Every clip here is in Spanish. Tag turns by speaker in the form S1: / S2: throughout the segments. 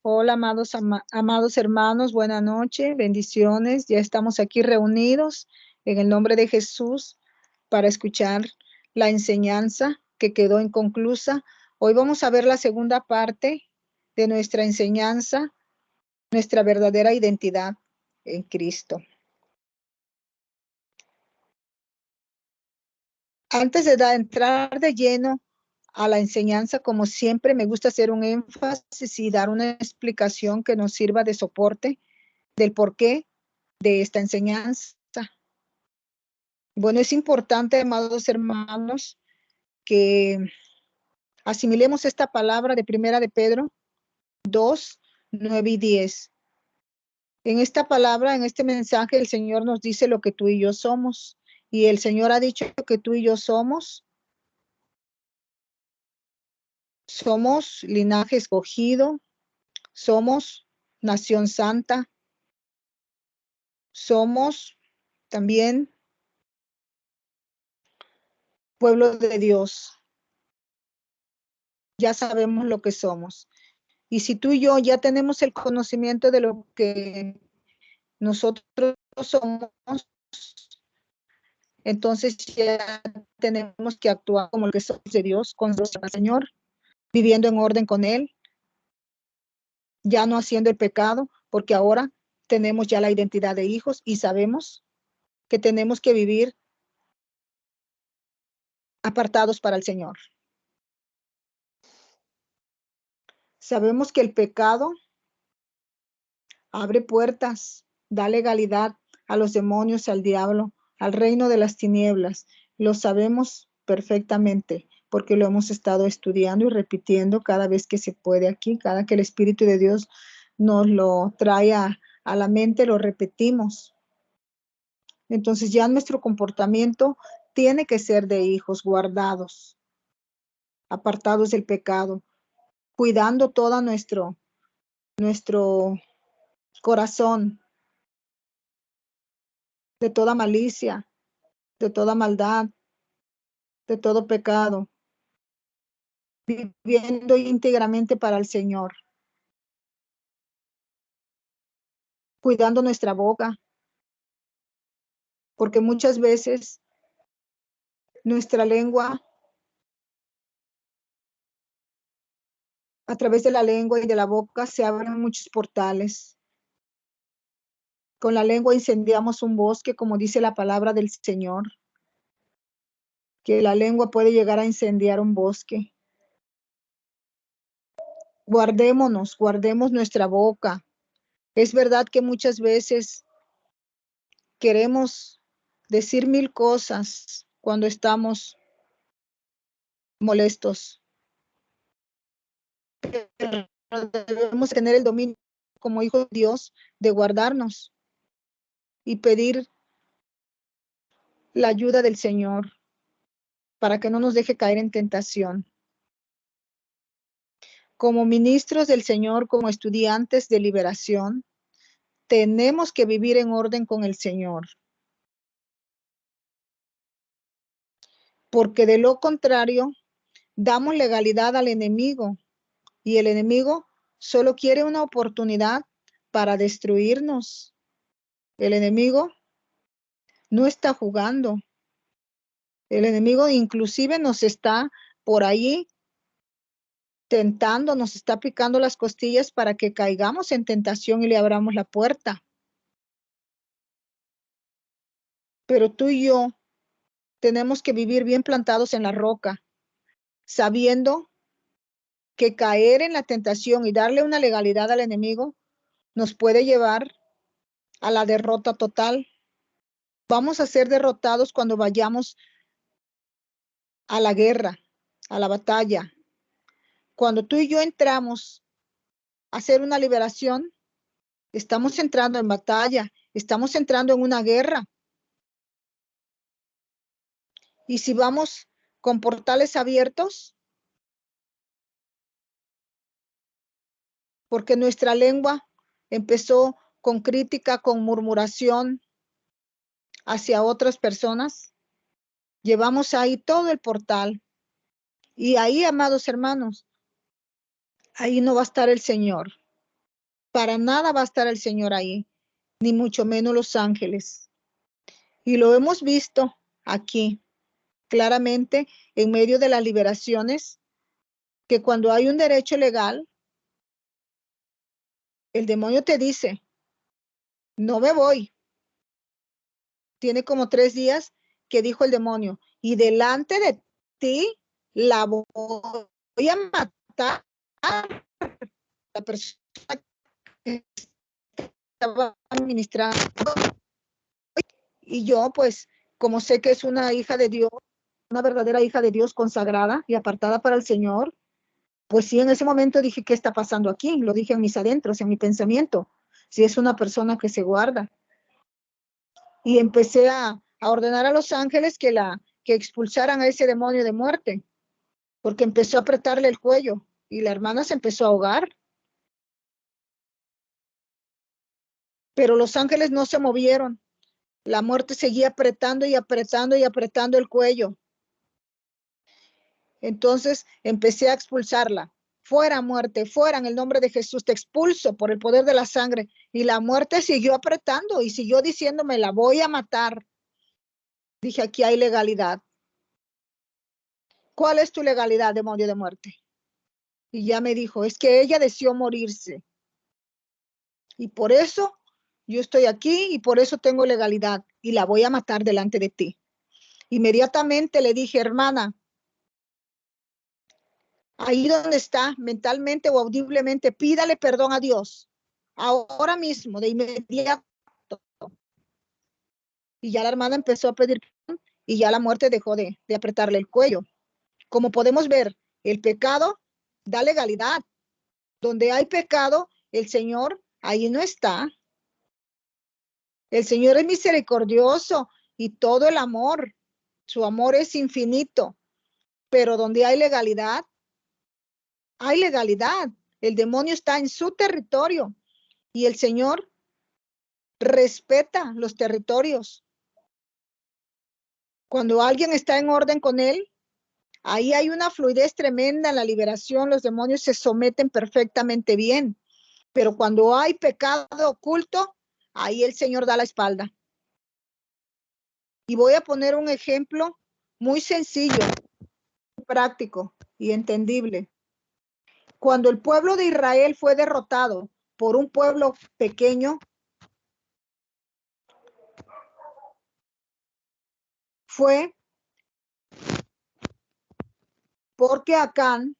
S1: Hola, amados hermanos, buena noche, bendiciones. Ya estamos aquí reunidos en el nombre de Jesús para escuchar la enseñanza que quedó inconclusa. Hoy vamos a ver la segunda parte de nuestra enseñanza, nuestra verdadera identidad en Cristo. Antes de entrar de lleno a la enseñanza, como siempre, me gusta hacer un énfasis y dar una explicación que nos sirva de soporte del porqué de esta enseñanza. Bueno, es importante, amados hermanos, que asimilemos esta palabra de Primera de Pedro 2, 9 y 10. En esta palabra, en este mensaje, el Señor nos dice lo que tú y yo somos. Y el Señor ha dicho que tú y yo somos linaje escogido, somos nación santa, somos también pueblo de Dios. Ya sabemos lo que somos. Y si tú y yo ya tenemos el conocimiento de lo que nosotros somos, entonces ya tenemos que actuar como lo que somos de Dios, con nuestro Señor, viviendo en orden con Él, ya no haciendo el pecado, porque ahora tenemos ya la identidad de hijos y sabemos que tenemos que vivir apartados para el Señor. Sabemos que el pecado abre puertas, da legalidad a los demonios, al diablo, al reino de las tinieblas. Lo sabemos perfectamente porque lo hemos estado estudiando y repitiendo cada vez que se puede aquí, cada que el Espíritu de Dios nos lo trae a la mente, lo repetimos. Entonces ya nuestro comportamiento tiene que ser de hijos guardados, apartados del pecado, cuidando todo nuestro corazón de toda malicia, de toda maldad, de todo pecado, viviendo íntegramente para el Señor, cuidando nuestra boca, porque muchas veces nuestra lengua, a través de la lengua y de la boca, se abren muchos portales. Con la lengua incendiamos un bosque, como dice la palabra del Señor, que la lengua puede llegar a incendiar un bosque. Guardemos nuestra boca. Es verdad que muchas veces queremos decir mil cosas cuando estamos molestos, pero debemos tener el dominio como hijos de Dios de guardarnos y pedir la ayuda del Señor para que no nos deje caer en tentación. Como ministros del Señor, como estudiantes de liberación, tenemos que vivir en orden con el Señor, porque de lo contrario, damos legalidad al enemigo y el enemigo solo quiere una oportunidad para destruirnos. El enemigo no está jugando. El enemigo inclusive nos está por ahí tentando, nos está picando las costillas para que caigamos en tentación y le abramos la puerta. Pero tú y yo tenemos que vivir bien plantados en la roca, sabiendo que caer en la tentación y darle una legalidad al enemigo nos puede llevar a la derrota total. Vamos a ser derrotados cuando vayamos a la guerra, a la batalla. Cuando tú y yo entramos a hacer una liberación, estamos entrando en batalla, estamos entrando en una guerra. Y si vamos con portales abiertos, porque nuestra lengua empezó con crítica, con murmuración hacia otras personas, llevamos ahí todo el portal. Y ahí, amados hermanos, ahí no va a estar el Señor. Para nada va a estar el Señor ahí, ni mucho menos los ángeles. Y lo hemos visto aquí claramente en medio de las liberaciones, que cuando hay un derecho legal, el demonio te dice, no me voy. Tiene como 3 días que dijo el demonio, y delante de ti la voy a matar a la persona que estaba administrando. Y yo, pues, como sé que es una hija de Dios, una verdadera hija de Dios consagrada y apartada para el Señor, pues sí, en ese momento dije, ¿qué está pasando aquí? Lo dije en mis adentros, en mi pensamiento. Si es una persona que se guarda. Y empecé a ordenar a los ángeles que expulsaran a ese demonio de muerte, porque empezó a apretarle el cuello y la hermana se empezó a ahogar. Pero los ángeles no se movieron. La muerte seguía apretando y apretando y apretando el cuello. Entonces empecé a expulsarla. Fuera muerte, fuera en el nombre de Jesús, te expulso por el poder de la sangre. Y la muerte siguió apretando y siguió diciéndome, la voy a matar. Dije, aquí hay legalidad. ¿Cuál es tu legalidad, demonio de muerte? Y ya me dijo, es que ella deseó morirse. Y por eso yo estoy aquí y por eso tengo legalidad y la voy a matar delante de ti. Inmediatamente le dije, hermana, ahí donde está, mentalmente o audiblemente, pídale perdón a Dios. Ahora mismo, de inmediato. Y ya la hermana empezó a pedir perdón y ya la muerte dejó de apretarle el cuello. Como podemos ver, el pecado da legalidad. Donde hay pecado, el Señor ahí no está. El Señor es misericordioso y todo el amor. Su amor es infinito. Pero donde hay legalidad, hay legalidad. El demonio está en su territorio y el Señor respeta los territorios. Cuando alguien está en orden con él, ahí hay una fluidez tremenda en la liberación. Los demonios se someten perfectamente bien. Pero cuando hay pecado oculto, ahí el Señor da la espalda. Y voy a poner un ejemplo muy sencillo, práctico y entendible. Cuando el pueblo de Israel fue derrotado por un pueblo pequeño, fue porque Acán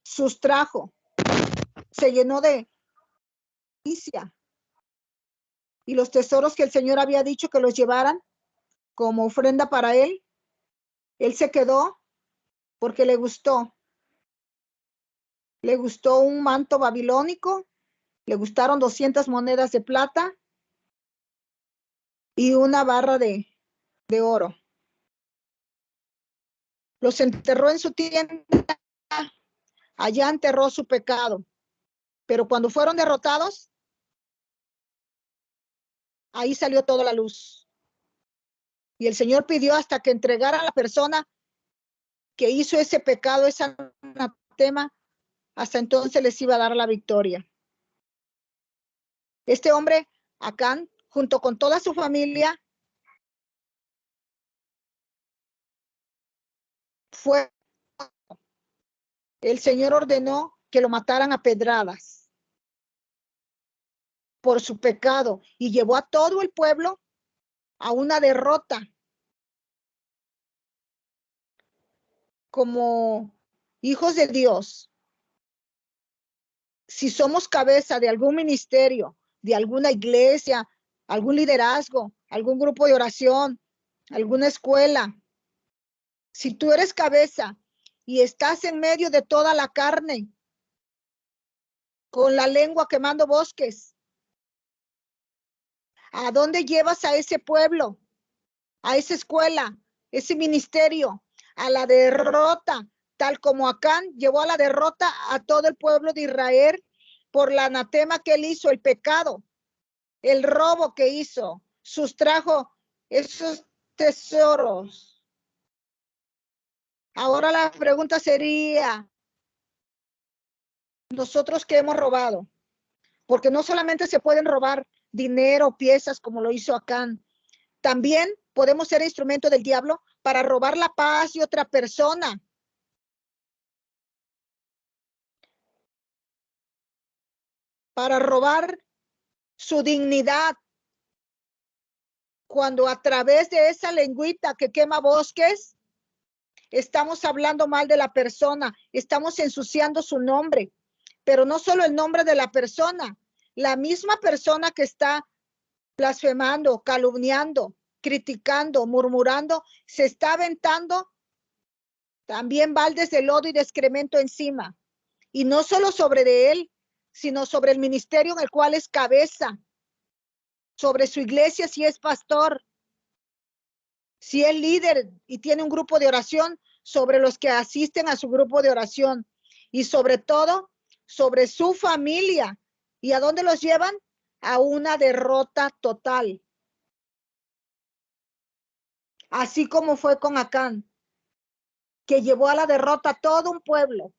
S1: sustrajo, se llenó de avaricia y los tesoros que el Señor había dicho que los llevaran como ofrenda para él se quedó porque le gustó un manto babilónico, le gustaron 200 monedas de plata y una barra de oro. Los enterró en su tienda, allá enterró su pecado, pero cuando fueron derrotados, ahí salió toda la luz. Y el Señor pidió hasta que entregara a la persona que hizo ese pecado, ese anatema, hasta entonces les iba a dar la victoria. Este hombre, Acán, junto con toda su familia, fue, el Señor ordenó que lo mataran a pedradas por su pecado y llevó a todo el pueblo a una derrota. Como hijos de Dios, si somos cabeza de algún ministerio, de alguna iglesia, algún liderazgo, algún grupo de oración, alguna escuela, si tú eres cabeza y estás en medio de toda la carne, con la lengua quemando bosques, ¿a dónde llevas a ese pueblo, a esa escuela, ese ministerio, a la derrota, tal como Acán llevó a la derrota a todo el pueblo de Israel por la anatema que él hizo, el pecado, el robo que hizo, sustrajo esos tesoros? Ahora la pregunta sería, nosotros que hemos robado, porque no solamente se pueden robar dinero, piezas, como lo hizo Acán, también podemos ser instrumento del diablo para robar la paz de otra persona, para robar su dignidad, cuando a través de esa lengüita que quema bosques, estamos hablando mal de la persona, estamos ensuciando su nombre, pero no solo el nombre de la persona, la misma persona que está blasfemando, calumniando, criticando, murmurando, se está aventando también baldes de lodo y de excremento encima. Y no solo sobre de él, sino sobre el ministerio en el cual es cabeza, sobre su iglesia si es pastor, si es líder y tiene un grupo de oración, sobre los que asisten a su grupo de oración y sobre todo sobre su familia. ¿Y a dónde los llevan? A una derrota total. Así como fue con Acán, que llevó a la derrota a todo un pueblo.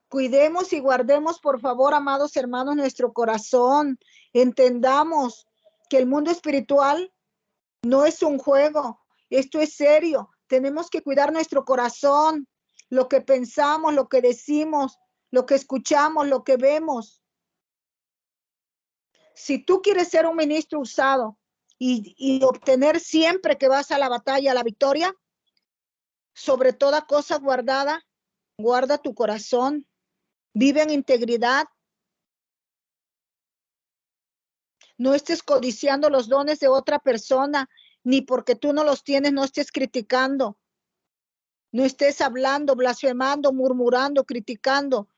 S1: Cuidemos y guardemos, por favor, amados hermanos, nuestro corazón. Entendamos que el mundo espiritual no es un juego, esto es serio. Tenemos que cuidar nuestro corazón, lo que pensamos, lo que decimos, lo que escuchamos, lo que vemos. Si tú quieres ser un ministro usado y obtener siempre que vas a la batalla la victoria, sobre toda cosa guardada, guarda tu corazón, vive en integridad. No estés codiciando los dones de otra persona, ni porque tú no los tienes, no estés criticando. No estés hablando, blasfemando, murmurando, criticando,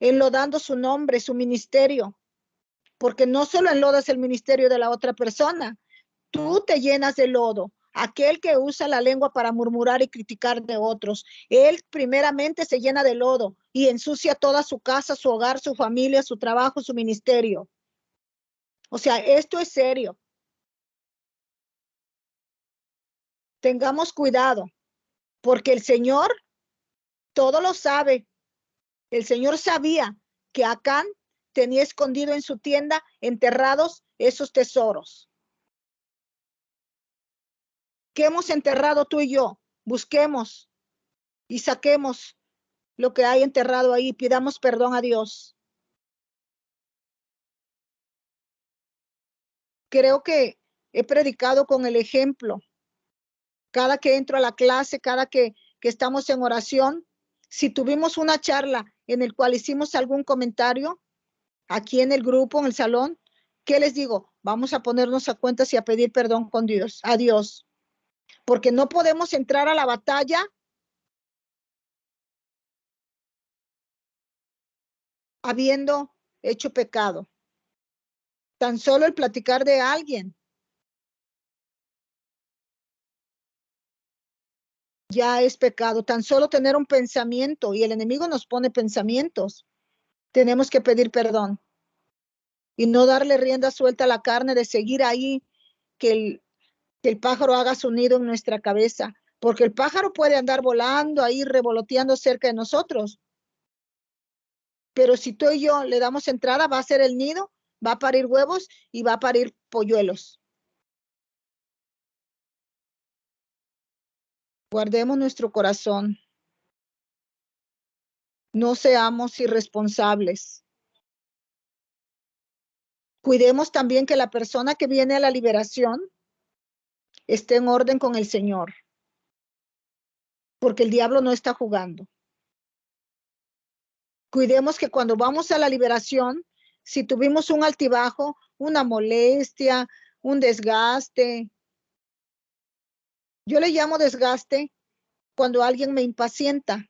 S1: enlodando su nombre, su ministerio, porque no solo enlodas el ministerio de la otra persona, tú te llenas de lodo. Aquel que usa la lengua para murmurar y criticar de otros, él primeramente se llena de lodo y ensucia toda su casa, su hogar, su familia, su trabajo, su ministerio. O sea, esto es serio. Tengamos cuidado, porque el Señor todo lo sabe. El Señor sabía que Acán tenía escondido en su tienda enterrados esos tesoros. ¿Qué hemos enterrado tú y yo? Busquemos y saquemos lo que hay enterrado ahí. Pidamos perdón a Dios. Creo que he predicado con el ejemplo. Cada que entro a la clase, cada que estamos en oración, si tuvimos una charla en el cual hicimos algún comentario, aquí en el grupo, en el salón, ¿qué les digo? Vamos a ponernos a cuentas y a pedir perdón con Dios, a Dios, porque no podemos entrar a la batalla habiendo hecho pecado. Tan solo el platicar de alguien ya es pecado. Tan solo tener un pensamiento y el enemigo nos pone pensamientos. Tenemos que pedir perdón y no darle rienda suelta a la carne de seguir ahí que el pájaro haga su nido en nuestra cabeza, porque el pájaro puede andar volando ahí, revoloteando cerca de nosotros, pero si tú y yo le damos entrada, va a ser el nido, va a parir huevos y va a parir polluelos. Guardemos nuestro corazón, no seamos irresponsables. Cuidemos también que la persona que viene a la liberación esté en orden con el Señor, porque el diablo no está jugando. Cuidemos que cuando vamos a la liberación, si tuvimos un altibajo, una molestia, un desgaste, yo le llamo desgaste cuando alguien me impacienta,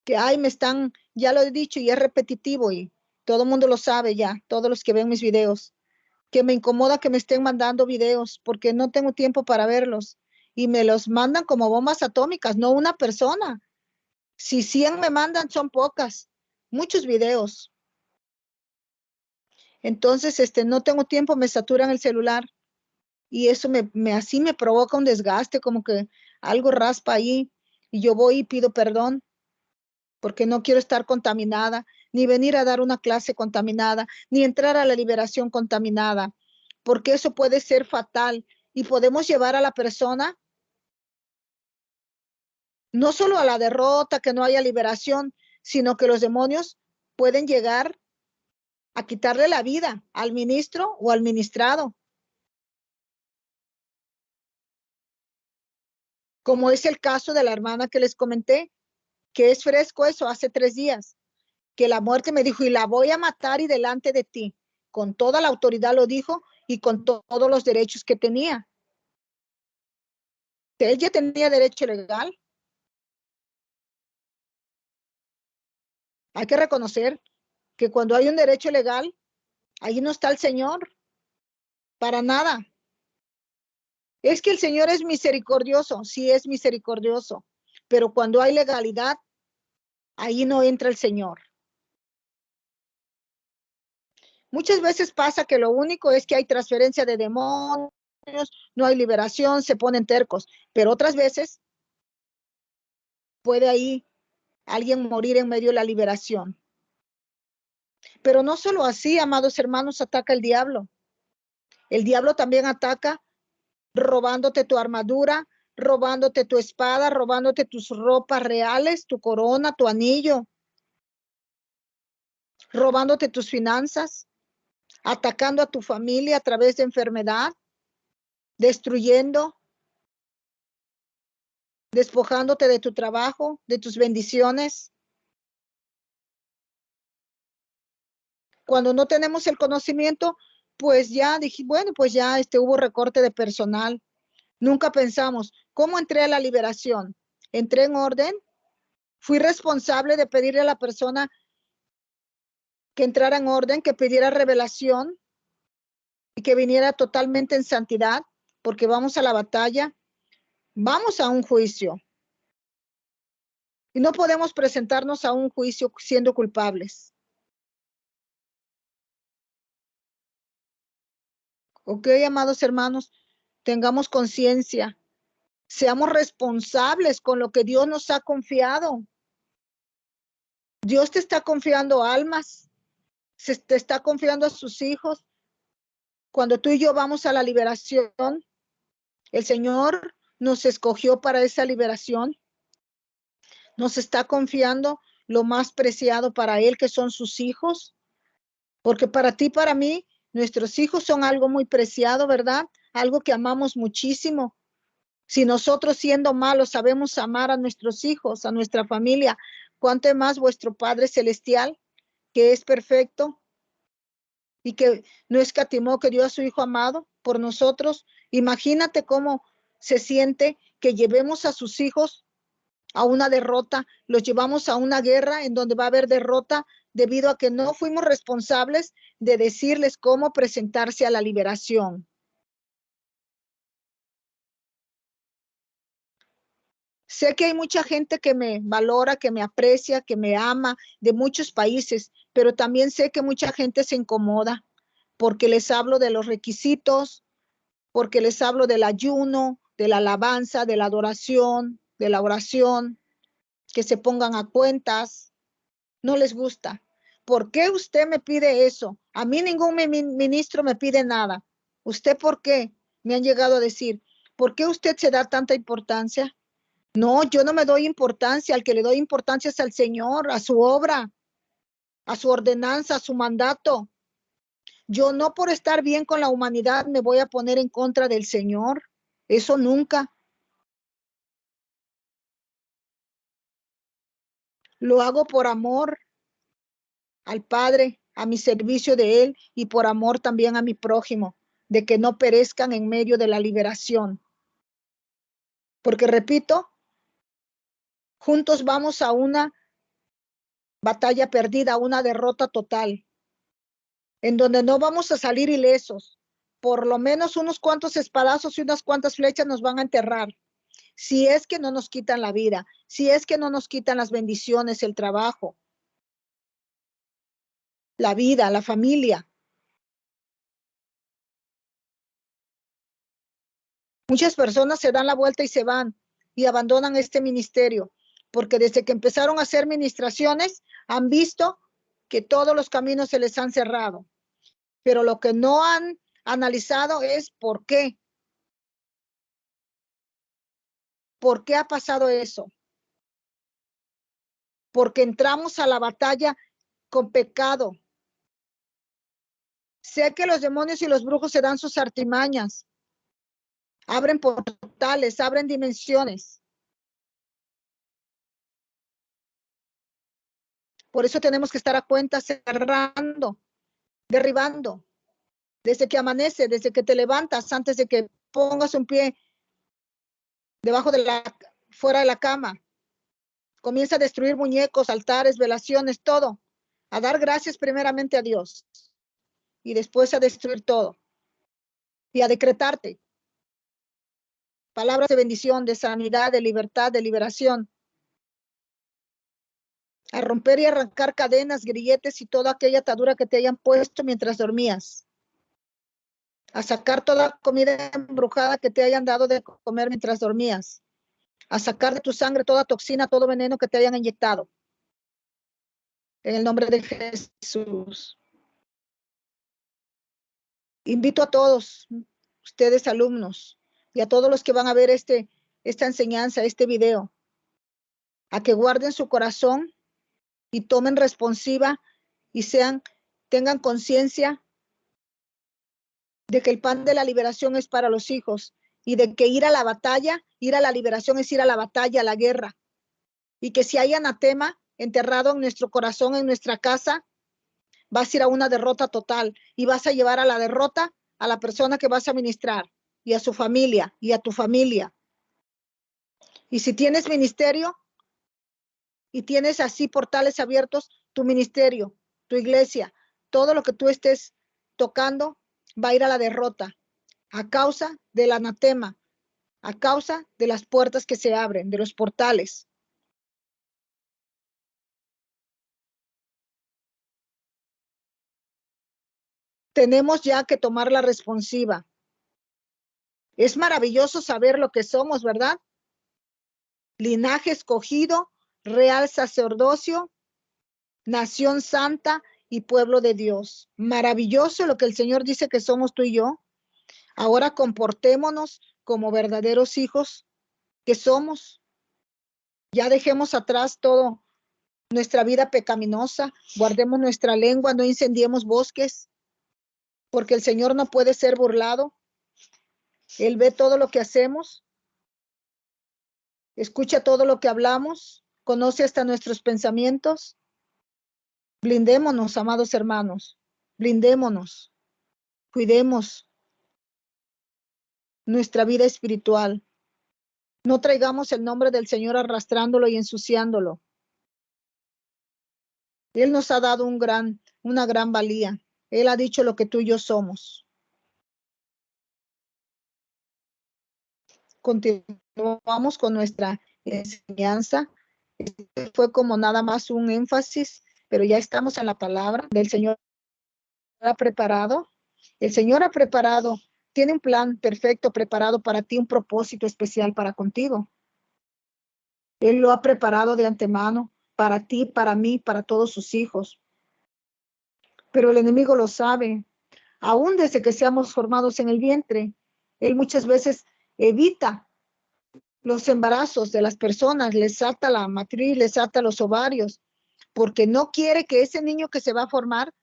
S1: que ay, me están, ya lo he dicho y es repetitivo y todo el mundo lo sabe ya, todos los que ven mis videos, que me incomoda que me estén mandando videos porque no tengo tiempo para verlos y me los mandan como bombas atómicas, no una persona. Si 100 me mandan, son pocas, muchos videos. Entonces, no tengo tiempo, me saturan el celular y eso así me provoca un desgaste, como que algo raspa ahí. y yo voy y pido perdón porque no quiero estar contaminada, ni venir a dar una clase contaminada, ni entrar a la liberación contaminada, porque eso puede ser fatal y podemos llevar a la persona no solo a la derrota, que no haya liberación, sino que los demonios pueden llegar a quitarle la vida al ministro o al ministrado, como es el caso de la hermana que les comenté, que es fresco eso, hace 3 días, que la muerte me dijo, y la voy a matar y delante de ti, con toda la autoridad lo dijo y con todos los derechos que tenía. Él ya tenía derecho legal. Hay que reconocer que cuando hay un derecho legal, ahí no está el Señor, para nada. Es que el Señor es misericordioso, sí es misericordioso, pero cuando hay legalidad, ahí no entra el Señor. Muchas veces pasa que lo único es que hay transferencia de demonios, no hay liberación, se ponen tercos, pero otras veces puede ahí alguien morir en medio de la liberación. Pero no solo así, amados hermanos, ataca el diablo. El diablo también ataca robándote tu armadura, robándote tu espada, robándote tus ropas reales, tu corona, tu anillo, robándote tus finanzas, atacando a tu familia a través de enfermedad, destruyendo, despojándote de tu trabajo, de tus bendiciones. Cuando no tenemos el conocimiento, pues ya dije, bueno, pues ya hubo recorte de personal. Nunca pensamos, ¿cómo entré a la liberación? Entré en orden, fui responsable de pedirle a la persona que entrara en orden, que pidiera revelación y que viniera totalmente en santidad, porque vamos a la batalla, vamos a un juicio. Y no podemos presentarnos a un juicio siendo culpables. Ok, amados hermanos, tengamos conciencia, seamos responsables con lo que Dios nos ha confiado. Dios te está confiando almas, te está confiando a sus hijos. Cuando tú y yo vamos a la liberación, el Señor nos escogió para esa liberación. Nos está confiando lo más preciado para Él, que son sus hijos. Porque para ti, para mí, nuestros hijos son algo muy preciado, ¿verdad? Algo que amamos muchísimo. Si nosotros siendo malos sabemos amar a nuestros hijos, a nuestra familia, ¿cuánto más vuestro Padre Celestial, que es perfecto y que no escatimó, que dio a su Hijo amado por nosotros? Imagínate cómo se siente que llevemos a sus hijos a una derrota, los llevamos a una guerra en donde va a haber derrota debido a que no fuimos responsables de decirles cómo presentarse a la liberación. Sé que hay mucha gente que me valora, que me aprecia, que me ama de muchos países, pero también sé que mucha gente se incomoda porque les hablo de los requisitos, porque les hablo del ayuno, de la alabanza, de la adoración, de la oración, que se pongan a cuentas. No les gusta. ¿Por qué usted me pide eso? A mí ningún ministro me pide nada. ¿Usted por qué? Me han llegado a decir. ¿Por qué usted se da tanta importancia? No, yo no me doy importancia. Al que le doy importancia es al Señor, a su obra, a su ordenanza, a su mandato. Yo no por estar bien con la humanidad me voy a poner en contra del Señor. Eso nunca. Lo hago por amor al Padre, a mi servicio de Él y por amor también a mi prójimo, de que no perezcan en medio de la liberación. Porque repito, juntos vamos a una batalla perdida, a una derrota total, en donde no vamos a salir ilesos. Por lo menos unos cuantos espadazos y unas cuantas flechas nos van a enterrar. Si es que no nos quitan la vida, si es que no nos quitan las bendiciones, el trabajo, la vida, la familia. Muchas personas se dan la vuelta y se van, y abandonan este ministerio, porque desde que empezaron a hacer ministraciones han visto que todos los caminos se les han cerrado, pero lo que no han analizado es por qué. ¿Por qué ha pasado eso? Porque entramos a la batalla con pecado. Sé que los demonios y los brujos se dan sus artimañas, abren portales, abren dimensiones. Por eso tenemos que estar a cuenta, cerrando, derribando, desde que amanece, desde que te levantas, antes de que pongas un pie debajo de fuera de la cama. Comienza a destruir muñecos, altares, velaciones, todo. A dar gracias primeramente a Dios y después a destruir todo. Y a decretarte palabras de bendición, de sanidad, de libertad, de liberación. A romper y arrancar cadenas, grilletes y toda aquella atadura que te hayan puesto mientras dormías. A sacar toda comida embrujada que te hayan dado de comer mientras dormías. A sacar de tu sangre toda toxina, todo veneno que te hayan inyectado. En el nombre de Jesús. Invito a todos ustedes alumnos y a todos los que van a ver esta enseñanza, este video, a que guarden su corazón y tomen responsiva y tengan conciencia de que el pan de la liberación es para los hijos y de que ir a la batalla, ir a la liberación es ir a la batalla, a la guerra. Y que si hay anatema enterrado en nuestro corazón, en nuestra casa, vas a ir a una derrota total y vas a llevar a la derrota a la persona que vas a ministrar y a su familia y a tu familia. Y si tienes ministerio y tienes así portales abiertos, tu ministerio, tu iglesia, todo lo que tú estés tocando va a ir a la derrota a causa del anatema, a causa de las puertas que se abren, de los portales. Tenemos ya que tomar la responsiva. Es maravilloso saber lo que somos, ¿verdad? Linaje escogido, real sacerdocio, nación santa y pueblo de Dios. Maravilloso lo que el Señor dice que somos tú y yo. Ahora comportémonos como verdaderos hijos que somos. Ya dejemos atrás todo nuestra vida pecaminosa, guardemos nuestra lengua, no incendiemos bosques, porque el Señor no puede ser burlado. Él ve todo lo que hacemos, escucha todo lo que hablamos, conoce hasta nuestros pensamientos. Blindémonos, amados hermanos, blindémonos, cuidemos nuestra vida espiritual. No traigamos el nombre del Señor arrastrándolo y ensuciándolo. Él nos ha dado una gran valía. Él ha dicho lo que tú y yo somos. Continuamos con nuestra enseñanza. Este fue como nada más un énfasis, pero ya estamos en la palabra del Señor. Ha preparado, el Señor ha preparado, tiene un plan perfecto preparado para ti, un propósito especial para contigo. Él lo ha preparado de antemano para ti, para mí, para todos sus hijos. Pero el enemigo lo sabe, aún desde que seamos formados en el vientre. Él muchas veces evita los embarazos de las personas, les ata la matriz, les ata los ovarios, porque no quiere que ese niño que se va a formar,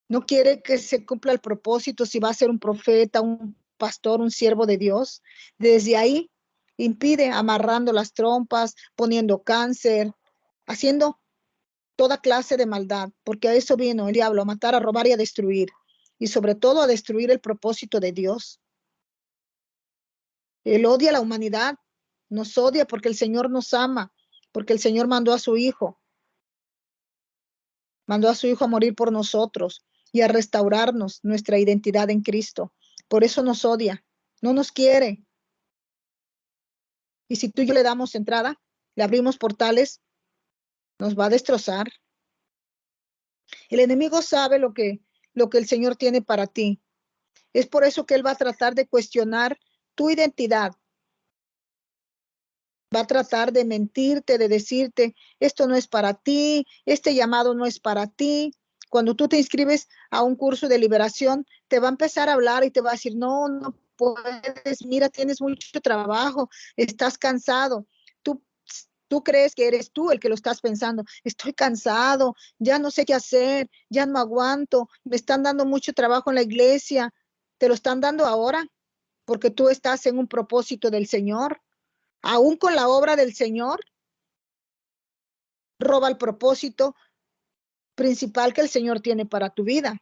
S1: no quiere que se cumpla el propósito, si va a ser un profeta, un pastor, un siervo de Dios. Desde ahí impide, amarrando las trompas, poniendo cáncer, haciendo toda clase de maldad, porque a eso vino el diablo, a matar, a robar y a destruir, y sobre todo a destruir el propósito de Dios. Él odia a la humanidad, nos odia porque el Señor nos ama, porque el Señor mandó a su Hijo a morir por nosotros y a restaurarnos nuestra identidad en Cristo. Por eso nos odia, no nos quiere. Y si tú y yo le damos entrada, le abrimos portales, nos va a destrozar. El enemigo sabe lo que el Señor tiene para ti. Es por eso que él va a tratar de cuestionar tu identidad. Va a tratar de mentirte, de decirte, esto no es para ti, este llamado no es para ti. Cuando tú te inscribes a un curso de liberación, te va a empezar a hablar y te va a decir, no, no puedes, mira, tienes mucho trabajo, estás cansado. Tú, tú crees que eres tú el que lo estás pensando. Estoy cansado, ya no sé qué hacer, ya no aguanto, me están dando mucho trabajo en la iglesia. Te lo están dando ahora porque tú estás en un propósito del Señor. Aún con la obra del Señor, roba el propósito principal que el Señor tiene para tu vida.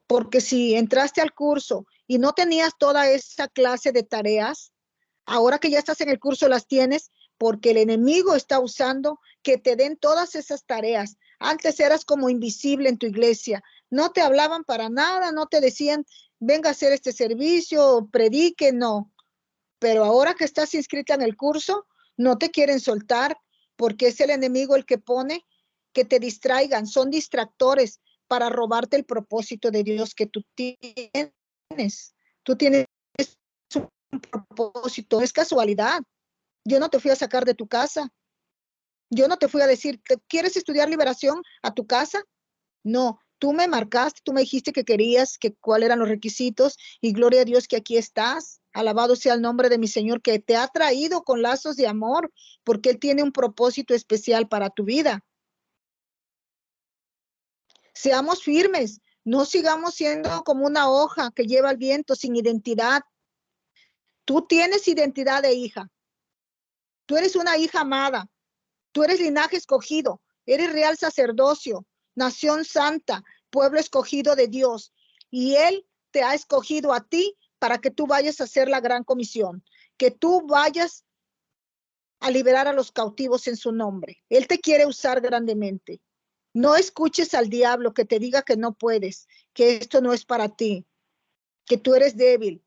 S1: Porque si entraste al curso y no tenías toda esa clase de tareas, ahora que ya estás en el curso las tienes porque el enemigo está usando que te den todas esas tareas. Antes eras como invisible en tu iglesia. No te hablaban para nada, no te decían, venga a hacer este servicio, predique, no. Pero ahora que estás inscrita en el curso, no te quieren soltar porque es el enemigo el que pone que te distraigan, son distractores para robarte el propósito de Dios que tú tienes. Tú tienes un propósito, es casualidad. Yo no te fui a sacar de tu casa. Yo no te fui a decir, ¿quieres estudiar liberación a tu casa? No, tú me marcaste, tú me dijiste que querías, que cuáles eran los requisitos y gloria a Dios que aquí estás. Alabado sea el nombre de mi Señor que te ha traído con lazos de amor porque Él tiene un propósito especial para tu vida. Seamos firmes, no sigamos siendo como una hoja que lleva el viento sin identidad. Tú tienes identidad de hija. Tú eres una hija amada. Tú eres linaje escogido. Eres real sacerdocio, nación santa, pueblo escogido de Dios. Y Él te ha escogido a ti para que tú vayas a hacer la gran comisión, que tú vayas a liberar a los cautivos en su nombre. Él te quiere usar grandemente. No escuches al diablo que te diga que no puedes, que esto no es para ti, que tú eres débil.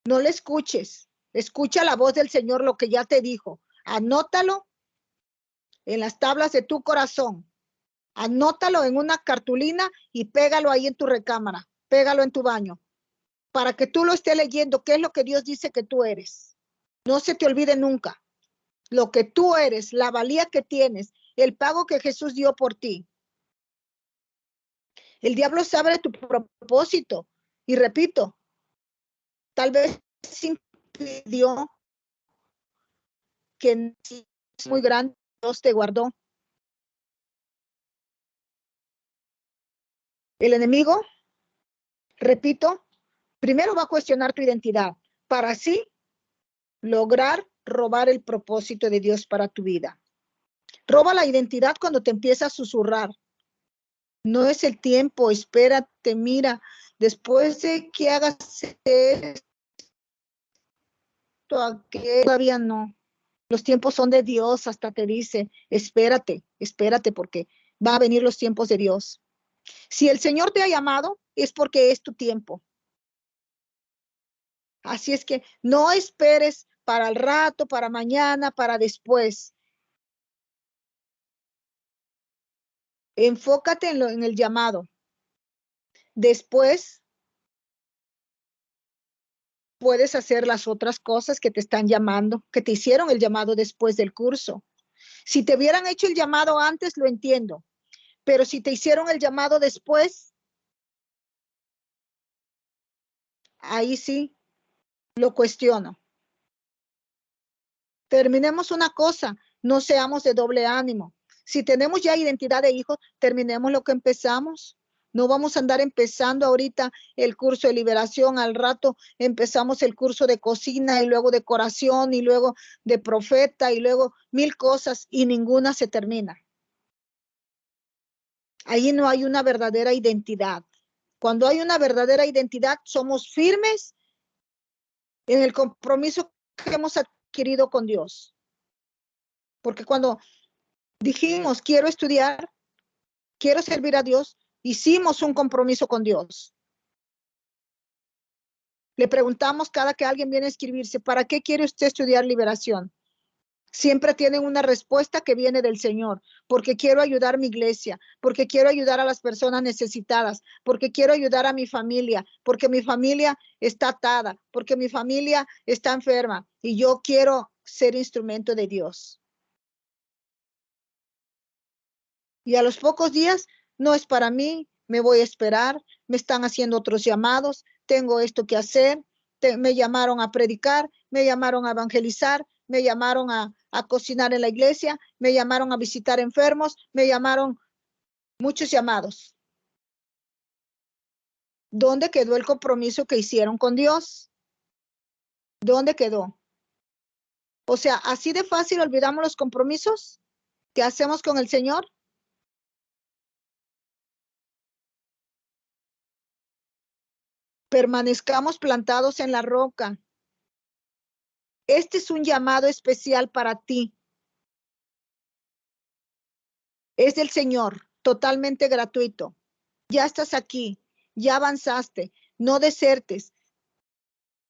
S1: No le escuches. Escucha la voz del Señor, lo que ya te dijo. Anótalo en las tablas de tu corazón. Anótalo en una cartulina y pégalo ahí en tu recámara. Pégalo en tu baño para que tú lo estés leyendo, qué es lo que Dios dice que tú eres. No se te olvide nunca lo que tú eres, la valía que tienes, el pago que Jesús dio por ti. El diablo sabe de tu propósito y repito, tal vez impidió que es muy grande, Dios te guardó. El enemigo, repito, primero va a cuestionar tu identidad para así lograr robar el propósito de Dios para tu vida. Roba la identidad cuando te empieza a susurrar. No es el tiempo, espérate, mira, después de que hagas esto, aquello, todavía no. Los tiempos son de Dios, hasta te dice, espérate, espérate, porque va a venir los tiempos de Dios. Si el Señor te ha llamado, es porque es tu tiempo. Así es que no esperes para el rato, para mañana, para después. Enfócate en el llamado. Después puedes hacer las otras cosas que te están llamando, que te hicieron el llamado después del curso. Si te hubieran hecho el llamado antes, lo entiendo, pero si te hicieron el llamado después, ahí sí lo cuestiono. Terminemos una cosa, no seamos de doble ánimo. Si tenemos ya identidad de hijos, terminemos lo que empezamos. No vamos a andar empezando ahorita el curso de liberación, al rato empezamos el curso de cocina y luego decoración y luego de profeta y luego 1000 cosas y ninguna se termina. Ahí no hay una verdadera identidad. Cuando hay una verdadera identidad, somos firmes en el compromiso que hemos adquirido con Dios. Porque cuando dijimos, quiero estudiar, quiero servir a Dios, hicimos un compromiso con Dios. Le preguntamos cada que alguien viene a inscribirse, ¿para qué quiere usted estudiar liberación? Siempre tienen una respuesta que viene del Señor, porque quiero ayudar a mi iglesia, porque quiero ayudar a las personas necesitadas, porque quiero ayudar a mi familia, porque mi familia está atada, porque mi familia está enferma y yo quiero ser instrumento de Dios. Y a los pocos días, no es para mí, me voy a esperar, me están haciendo otros llamados, tengo esto que hacer, me llamaron a predicar, me llamaron a evangelizar, me llamaron a cocinar en la iglesia, me llamaron a visitar enfermos, me llamaron muchos llamados. ¿Dónde quedó el compromiso que hicieron con Dios? ¿Dónde quedó? O sea, así de fácil olvidamos los compromisos que hacemos con el Señor. Permanezcamos plantados en la roca. Este es un llamado especial para ti. Es del Señor, totalmente gratuito. Ya estás aquí, ya avanzaste, no desertes.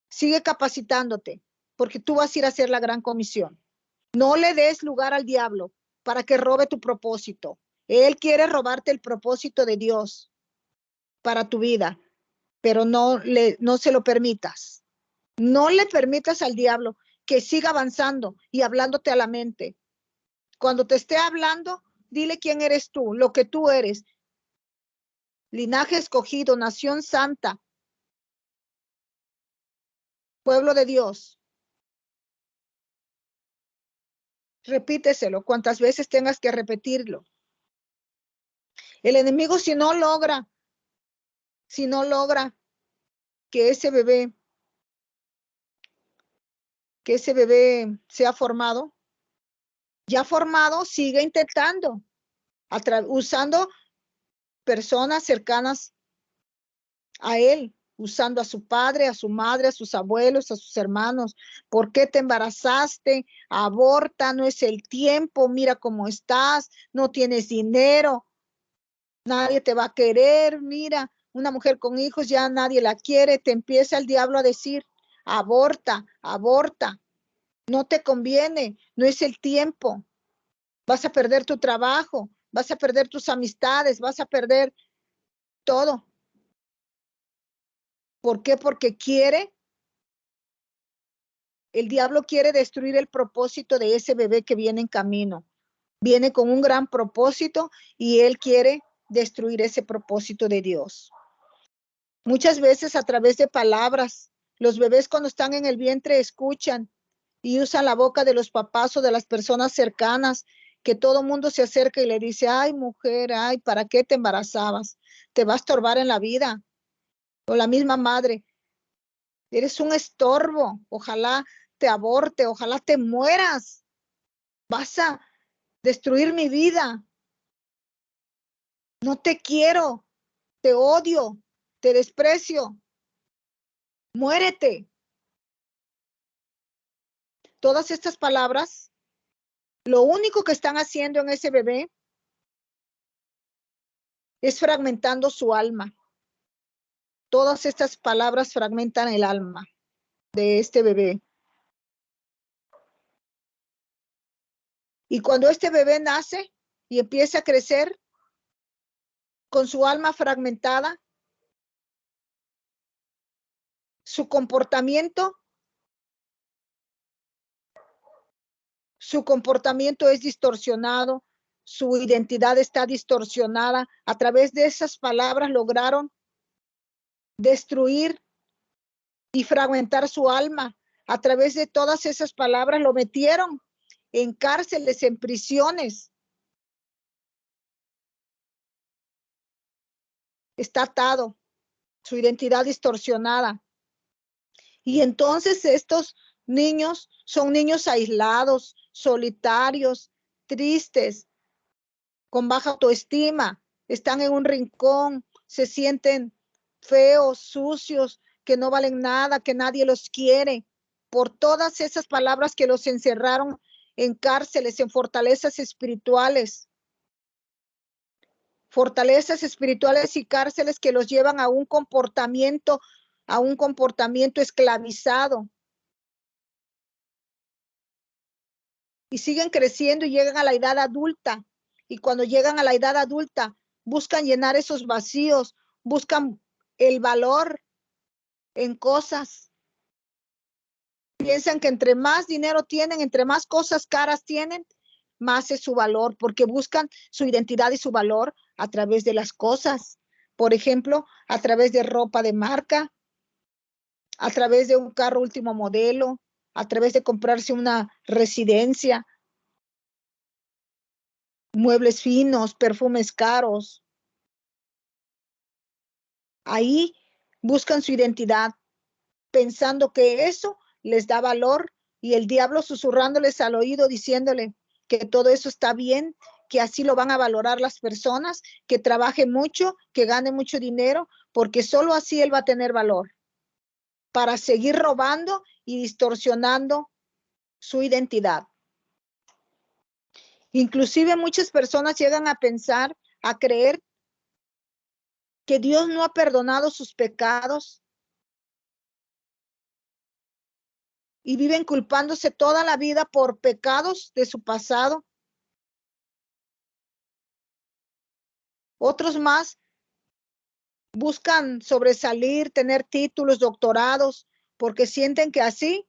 S1: Sigue capacitándote, porque tú vas a ir a hacer la gran comisión. No le des lugar al diablo para que robe tu propósito. Él quiere robarte el propósito de Dios para tu vida, pero no se lo permitas. No le permitas al diablo que siga avanzando y hablándote a la mente. Cuando te esté hablando, dile quién eres tú, lo que tú eres. Linaje escogido, nación santa, pueblo de Dios. Repíteselo cuantas veces tengas que repetirlo. El enemigo, si no logra que ese bebé sea formado, ya formado, sigue intentando, usando personas cercanas a él, usando a su padre, a su madre, a sus abuelos, a sus hermanos. ¿Por qué te embarazaste? Aborta, no es el tiempo, mira cómo estás, no tienes dinero, nadie te va a querer, mira, una mujer con hijos ya nadie la quiere, te empieza el diablo a decir, aborta, aborta, no te conviene, no es el tiempo, vas a perder tu trabajo, vas a perder tus amistades, vas a perder todo. ¿Por qué? Porque el diablo quiere destruir el propósito de ese bebé que viene en camino. Viene con un gran propósito y él quiere destruir ese propósito de Dios. Muchas veces a través de palabras, los bebés cuando están en el vientre escuchan y usan la boca de los papás o de las personas cercanas, que todo mundo se acerca y le dice, ay mujer, ay, ¿para qué te embarazabas? Te va a estorbar en la vida. O la misma madre, eres un estorbo, ojalá te aborte, ojalá te mueras, vas a destruir mi vida, no te quiero, te odio, te desprecio, muérete. Todas estas palabras, lo único que están haciendo en ese bebé es fragmentando su alma. Todas estas palabras fragmentan el alma de este bebé. Y cuando este bebé nace y empieza a crecer con su alma fragmentada, su comportamiento es distorsionado, su identidad está distorsionada. A través de esas palabras lograron destruir y fragmentar su alma. A través de todas esas palabras lo metieron en cárceles, en prisiones. Está atado, su identidad distorsionada. Y entonces estos niños son niños aislados, solitarios, tristes, con baja autoestima, están en un rincón, se sienten feos, sucios, que no valen nada, que nadie los quiere, por todas esas palabras que los encerraron en cárceles, en fortalezas espirituales y cárceles que los llevan a un comportamiento esclavizado. y siguen creciendo y llegan a la edad adulta. Y cuando llegan a la edad adulta, buscan llenar esos vacíos, buscan el valor en cosas. Piensan que entre más dinero tienen, entre más cosas caras tienen, más es su valor, porque buscan su identidad y su valor a través de las cosas. Por ejemplo, a través de ropa de marca, a través de un carro último modelo, a través de comprarse una residencia, muebles finos, perfumes caros. Ahí buscan su identidad, pensando que eso les da valor, y el diablo susurrándoles al oído, diciéndole que todo eso está bien, que así lo van a valorar las personas, que trabaje mucho, que gane mucho dinero, porque solo así él va a tener valor para seguir robando y distorsionando su identidad. Inclusive muchas personas llegan a pensar, a creer que Dios no ha perdonado sus pecados y viven culpándose toda la vida por pecados de su pasado. Otros más buscan sobresalir, tener títulos, doctorados, porque sienten que así,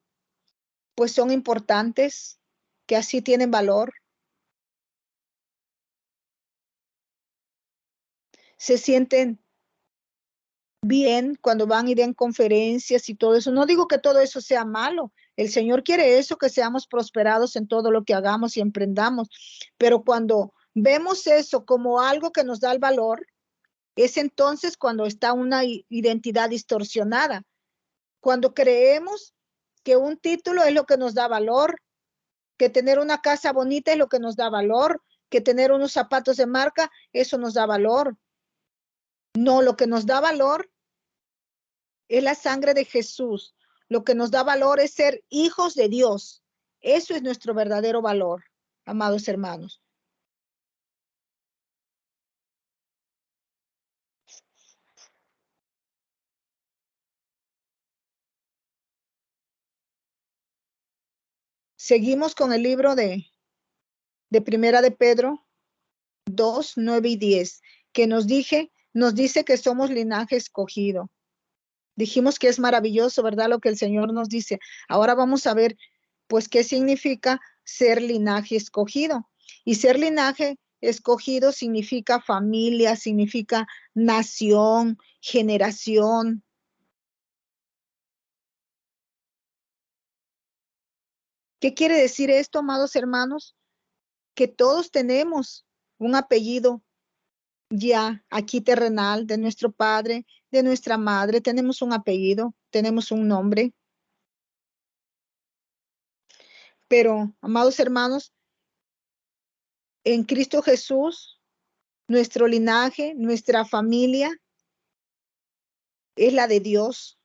S1: pues son importantes, que así tienen valor. Se sienten bien cuando van y den conferencias y todo eso. No digo que todo eso sea malo. El Señor quiere eso, que seamos prosperados en todo lo que hagamos y emprendamos. Pero cuando vemos eso como algo que nos da el valor, es entonces cuando está una identidad distorsionada. Cuando creemos que un título es lo que nos da valor, que tener una casa bonita es lo que nos da valor, que tener unos zapatos de marca, eso nos da valor. No, lo que nos da valor es la sangre de Jesús. Lo que nos da valor es ser hijos de Dios. Eso es nuestro verdadero valor, amados hermanos. Seguimos con el libro de Primera de Pedro 2, 9 y 10, que nos dice que somos linaje escogido. Dijimos que es maravilloso, ¿verdad? Lo que el Señor nos dice. Ahora vamos a ver, pues, qué significa ser linaje escogido. Y ser linaje escogido significa familia, significa nación, generación. ¿Qué quiere decir esto, amados hermanos? Que todos tenemos un apellido ya aquí terrenal, de nuestro padre, de nuestra madre, tenemos un apellido, tenemos un nombre. Pero, amados hermanos, en Cristo Jesús, nuestro linaje, nuestra familia es la de Dios,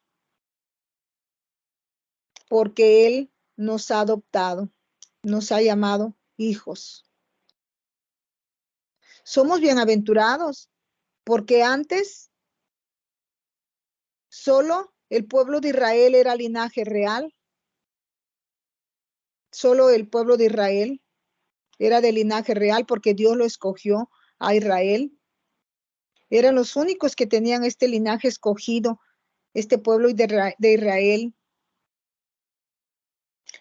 S1: porque Él nos ha adoptado, nos ha llamado hijos. Somos bienaventurados, porque antes solo el pueblo de Israel era linaje real, solo el pueblo de Israel era de linaje real, porque Dios lo escogió a Israel. Eran los únicos que tenían este linaje escogido, este pueblo de Israel.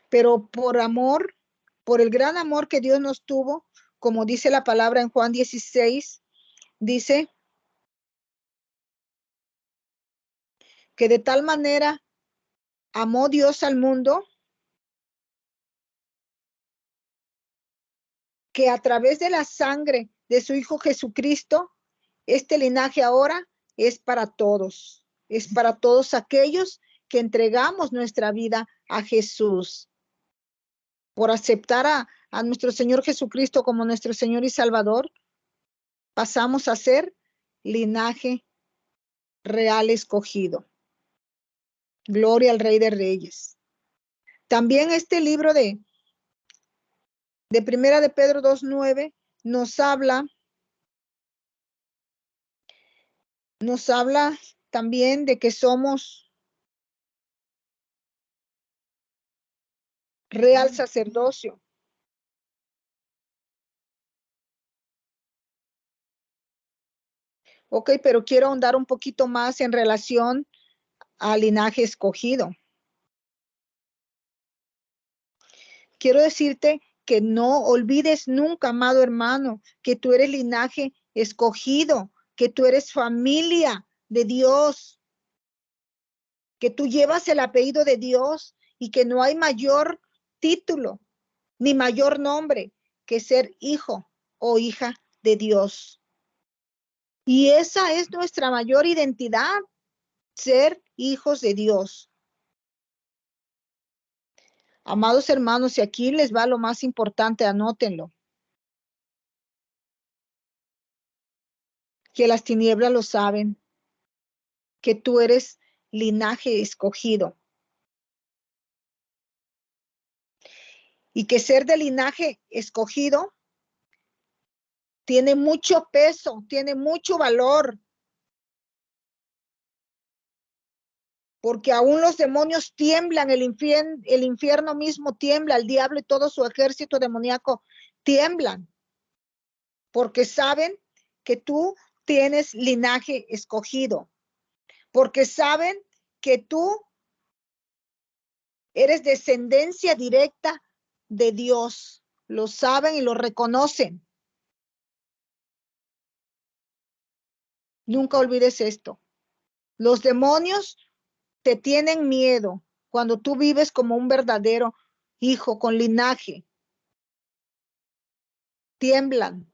S1: Pero por amor, por el gran amor que Dios nos tuvo, como dice la palabra en Juan 16, dice que de tal manera amó Dios al mundo, que a través de la sangre de su Hijo Jesucristo, este linaje ahora es para todos aquellos que entregamos nuestra vida a Jesús, por aceptar a nuestro Señor Jesucristo como nuestro Señor y Salvador. Pasamos a ser linaje real escogido. Gloria al Rey de Reyes. También este libro de Primera de Pedro 2:9 nos habla también de que somos real sacerdocio. Ok, pero quiero ahondar un poquito más en relación al linaje escogido. Quiero decirte que no olvides nunca, amado hermano, que tú eres linaje escogido, que tú eres familia de Dios, que tú llevas el apellido de Dios y que no hay mayor título ni mayor nombre que ser hijo o hija de Dios. Y esa es nuestra mayor identidad, ser hijos de Dios. Amados hermanos, y aquí les va lo más importante, anótenlo. Que las tinieblas lo saben, que tú eres linaje escogido. Y que ser de linaje escogido tiene mucho peso, tiene mucho valor. Porque aún los demonios tiemblan, el infierno mismo tiembla, el diablo y todo su ejército demoníaco tiemblan. Porque saben que tú tienes linaje escogido. Porque saben que tú eres descendencia directa de Dios. Lo saben y lo reconocen. Nunca olvides esto. Los demonios te tienen miedo cuando tú vives como un verdadero hijo con linaje. Tiemblan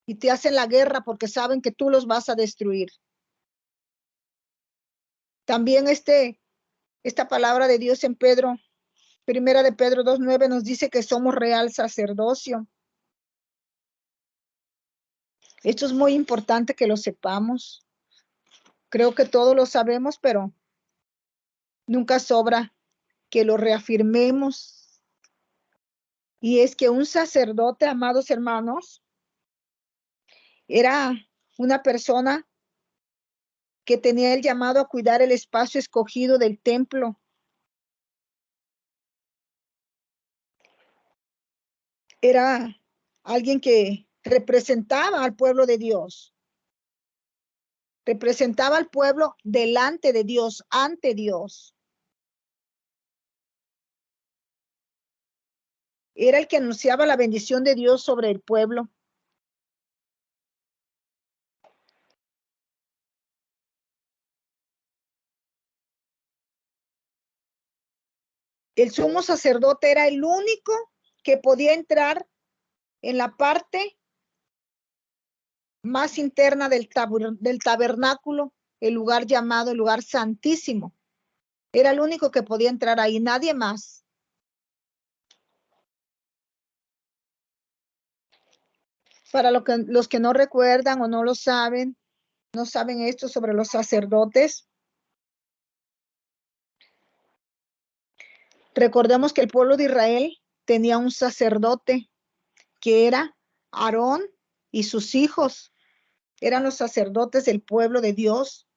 S1: y te hacen la guerra porque saben que tú los vas a destruir. También esta palabra de Dios en Pedro, primera de Pedro 2:9 nos dice que somos real sacerdocio. Esto es muy importante que lo sepamos. Creo que todos lo sabemos, pero nunca sobra que lo reafirmemos. Y es que un sacerdote, amados hermanos, era una persona que tenía el llamado a cuidar el espacio escogido del templo. Era alguien que representaba al pueblo de Dios. Representaba al pueblo delante de Dios, ante Dios. Era el que anunciaba la bendición de Dios sobre el pueblo. El sumo sacerdote era el único que podía entrar en la parte más interna del tabernáculo, el lugar llamado el lugar santísimo. Era el único que podía entrar ahí, nadie más. Para los que no recuerdan o no lo saben, no saben esto sobre los sacerdotes. Recordemos que el pueblo de Israel tenía un sacerdote que era Aarón y sus hijos. Eran los sacerdotes del pueblo de Dios.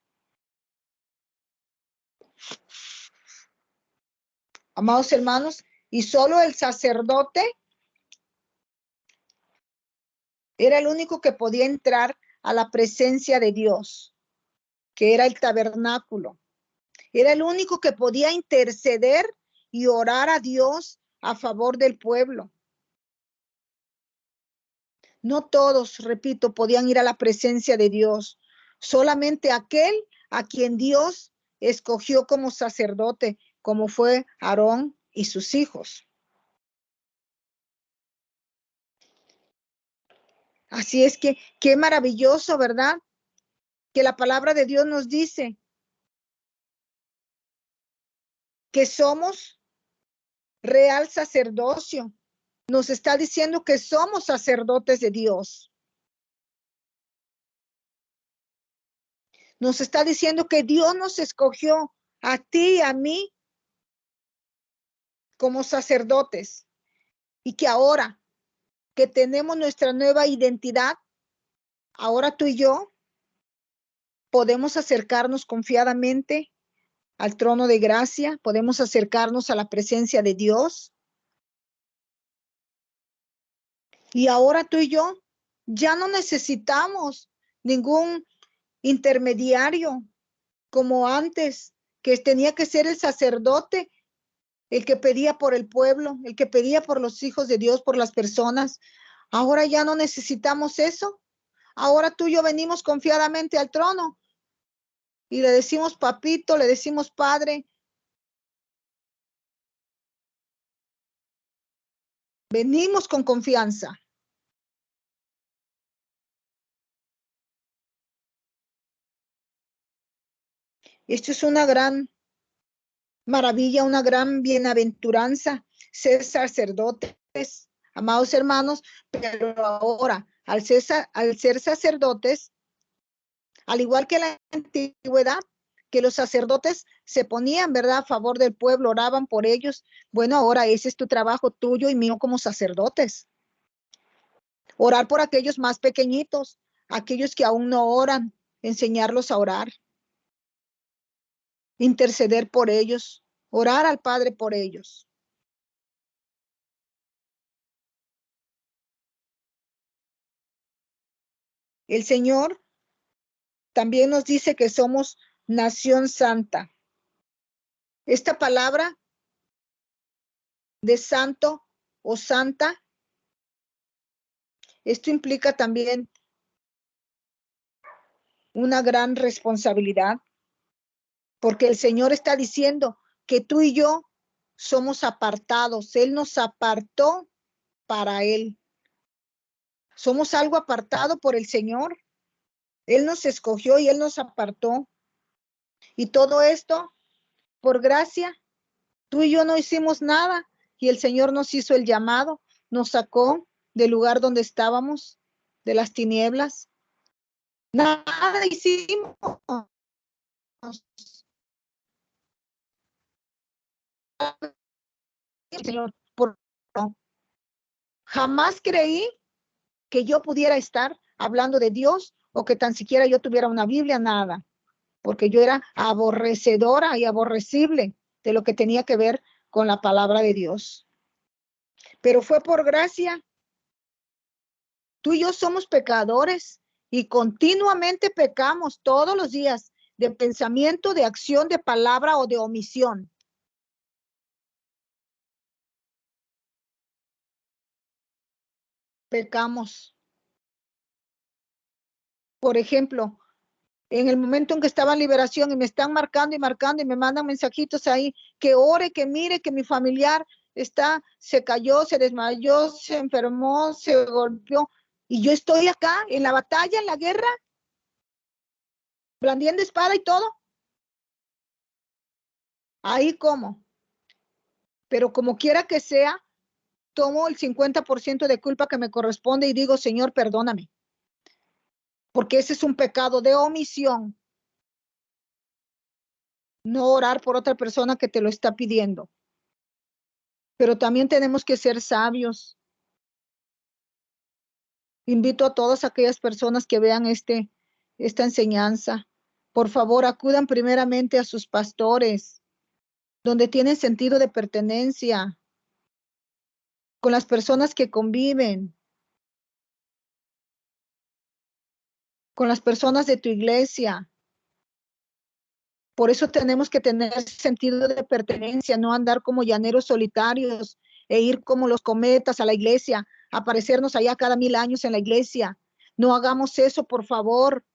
S1: Amados hermanos, y solo el sacerdote era el único que podía entrar a la presencia de Dios, que era el tabernáculo. Era el único que podía interceder y orar a Dios a favor del pueblo. No todos, repito, podían ir a la presencia de Dios. Solamente aquel a quien Dios escogió como sacerdote, como fue Aarón y sus hijos. Así es que qué maravilloso, ¿verdad? Que la palabra de Dios nos dice que somos real sacerdocio. Nos está diciendo que somos sacerdotes de Dios. Nos está diciendo que Dios nos escogió a ti y a mí como sacerdotes y que ahora que tenemos nuestra nueva identidad, ahora tú y yo podemos acercarnos confiadamente al trono de gracia, podemos acercarnos a la presencia de Dios. Y ahora tú y yo Ya no necesitamos ningún intermediario como antes, que tenía que ser el sacerdote el que pedía por el pueblo, el que pedía por los hijos de Dios, por las personas. Ahora ya no necesitamos eso. Ahora tú y yo venimos confiadamente al trono y le decimos papito, le decimos padre. Venimos con confianza. Esto es una gran maravilla, una gran bienaventuranza, ser sacerdotes, amados hermanos, pero ahora, al ser sacerdotes, al igual que en la antigüedad, que los sacerdotes se ponían, ¿verdad?, a favor del pueblo, oraban por ellos. Bueno, ahora ese es tu trabajo tuyo y mío como sacerdotes. Orar por aquellos más pequeñitos, aquellos que aún no oran, enseñarlos a orar, interceder por ellos, orar al Padre por ellos. El Señor también nos dice que somos nación santa. Esta palabra de santo o santa, esto implica también una gran responsabilidad, porque el Señor está diciendo que tú y yo somos apartados. Él nos apartó para Él. Somos algo apartado por el Señor. Él nos escogió y Él nos apartó. Y todo esto, por gracia, tú y yo no hicimos nada. Y el Señor nos hizo el llamado, nos sacó del lugar donde estábamos, de las tinieblas. Nada hicimos. Señor, jamás creí que yo pudiera estar hablando de Dios o que tan siquiera yo tuviera una Biblia, nada, porque yo era aborrecedora y aborrecible de lo que tenía que ver con la palabra de Dios. Pero fue por gracia. Tú y yo somos pecadores y continuamente pecamos todos los días de pensamiento, de acción, de palabra o de omisión. Pecamos. Por ejemplo, en el momento en que estaba en liberación y me están marcando y marcando y me mandan mensajitos ahí, que ore, que mire, que mi familiar se cayó, se desmayó, se enfermó, se golpeó, y yo estoy acá en la batalla, en la guerra, blandiendo espada y todo. Ahí como. Pero como quiera que sea, tomo el 50% de culpa que me corresponde y digo, Señor, perdóname, porque ese es un pecado de omisión. No orar por otra persona que te lo está pidiendo. Pero también tenemos que ser sabios. Invito a todas aquellas personas que vean esta enseñanza. Por favor, acudan primeramente a sus pastores, donde tienen sentido de pertenencia, con las personas que conviven, con las personas de tu iglesia. Por eso tenemos que tener sentido de pertenencia, no andar como llaneros solitarios e ir como los cometas a la iglesia, aparecernos allá cada 1000 años en la iglesia. No hagamos eso, por favor.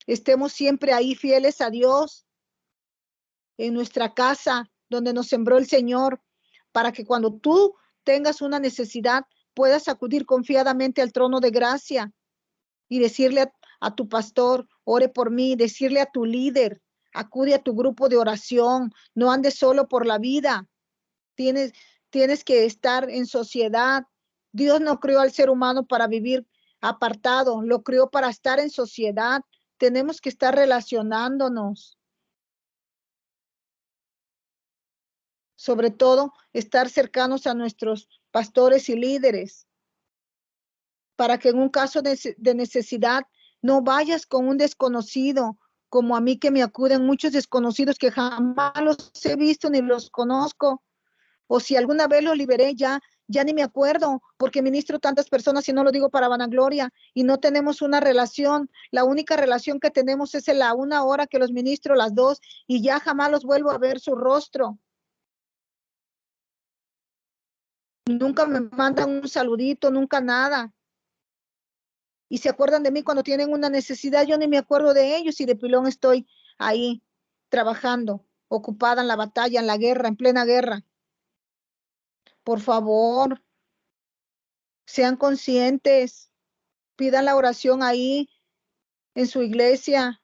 S1: Estemos siempre ahí fieles a Dios, en nuestra casa, donde nos sembró el Señor, para que cuando tú tengas una necesidad, puedas acudir confiadamente al trono de gracia y decirle a tu pastor, ore por mí, decirle a tu líder, acude a tu grupo de oración, no andes solo por la vida, tienes, tienes que estar en sociedad. Dios no creó al ser humano para vivir apartado, lo creó para estar en sociedad. Tenemos que estar relacionándonos. Sobre todo, estar cercanos a nuestros pastores y líderes, para que en un caso de necesidad no vayas con un desconocido, como a mí que me acuden muchos desconocidos que jamás los he visto ni los conozco, o si alguna vez los liberé, ya Ya ni me acuerdo, porque ministro tantas personas y no lo digo para vanagloria, y no tenemos una relación. La única relación que tenemos es en la 1 hora que los ministro, las 2, y ya jamás los vuelvo a ver su rostro. Nunca me mandan un saludito, nunca nada. Y se acuerdan de mí cuando tienen una necesidad, yo ni me acuerdo de ellos, y de pilón estoy ahí trabajando, ocupada en la batalla, en la guerra, en plena guerra. Por favor, sean conscientes, pidan la oración ahí en su iglesia.